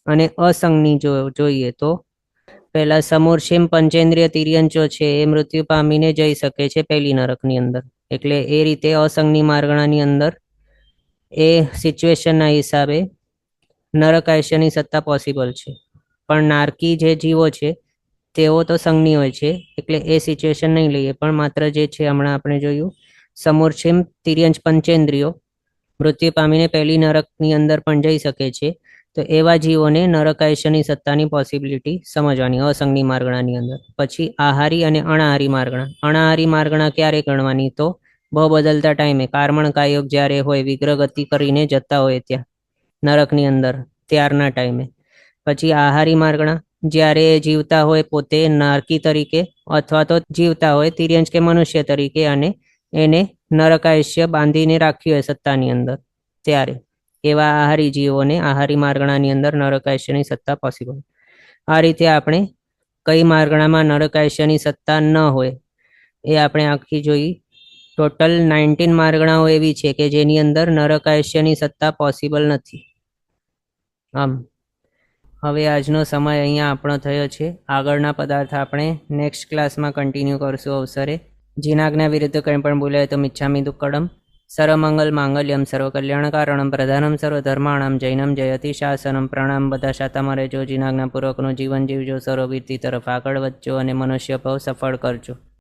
અને અસંઘની જોઈએ તો પહેલા સમૂર્છિમ પંચેન્દ્રિય તિર્યંચો છે એ મૃત્યુ પામીને જઈ શકે છે પહેલી નરકની અંદર. એટલે એ રીતે અસંઘની માર્ગણાની અંદર એ સિચ્યુએશનના હિસાબે નરકાયસ્યની સત્તા પોસિબલ છે. પણ નારકી જે જીવો છે તેઓ તો સંઘની હોય છે, એટલે એ સિચ્યુએશન નહીં લઈએ. પણ માત્ર જે છે હમણાં આપણે જોયું સમૂર્છિમ તિર્યંચ પંચેન્દ્રિયો મૃત્યુ પામીને પહેલી નરકની અંદર પણ જઈ શકે છે. તો એવા જીવોને નરકાયસ્યની સત્તાની પોસિબિલિટી સમજવાની અસંઘની માર્ગણાની અંદર. પછી આહારી અને અણાહારી માર્ગણા. અણાહારી માર્ગણા ક્યારે ગણવાની? તો બહુ બદલતા ટાઈમે કાર્મણ કાયોગ જ્યારે હોય, વિગ્રહ ગતિ કરીને જતા હોય ત્યાં નરકની અંદર, ત્યારના ટાઈમે. પછી આહારી માર્ગણા જ્યારે જીવતા હોય પોતે નારકી તરીકે, અથવા તો જીવતા હોય તિર્યંચ કે મનુષ્ય તરીકે, અને એને નરકાયસ્ય બાંધીને રાખ્યું હોય સત્તાની અંદર, ત્યારે એવા આહારી જીવોને આહારી માર્ગણાની અંદર નરકાયસ્યની સત્તા પોસિબલ. આ રીતે આપણે કઈ માર્ગણામાં નરકાયસ્યની સત્તા ન હોય એ આપણે આખી જોઈ. ટોટલ 19 માર્ગણાઓ એવી છે કે જેની અંદર નરકાયસ્યની સત્તા પોસિબલ નથી. આમ હવે આજનો સમય અહીંયા આપણો થયો છે. આગળના પદાર્થ આપણે નેક્સ્ટ ક્લાસમાં કન્ટિન્યુ કરશું અવસરે. જીનાજ્ઞા વિરુદ્ધ કંઈ પણ બોલાય તો મિચ્છામિ દુક્કડમ. સર્વમંગલ માંગલ્યમ સર્વકલ્યાણકારણમ પ્રધાનમ સર્વધર્માણામ જૈનમ જયતિ શાસનમ. પ્રણામ. બધા શાતામાં રહેજો, જીનાજ્ઞાપૂર્વકનું જીવન જીવજો, સર્વવીરતી તરફ આગળ વધજો અને મનુષ્ય ભાવ સફળ કરજો.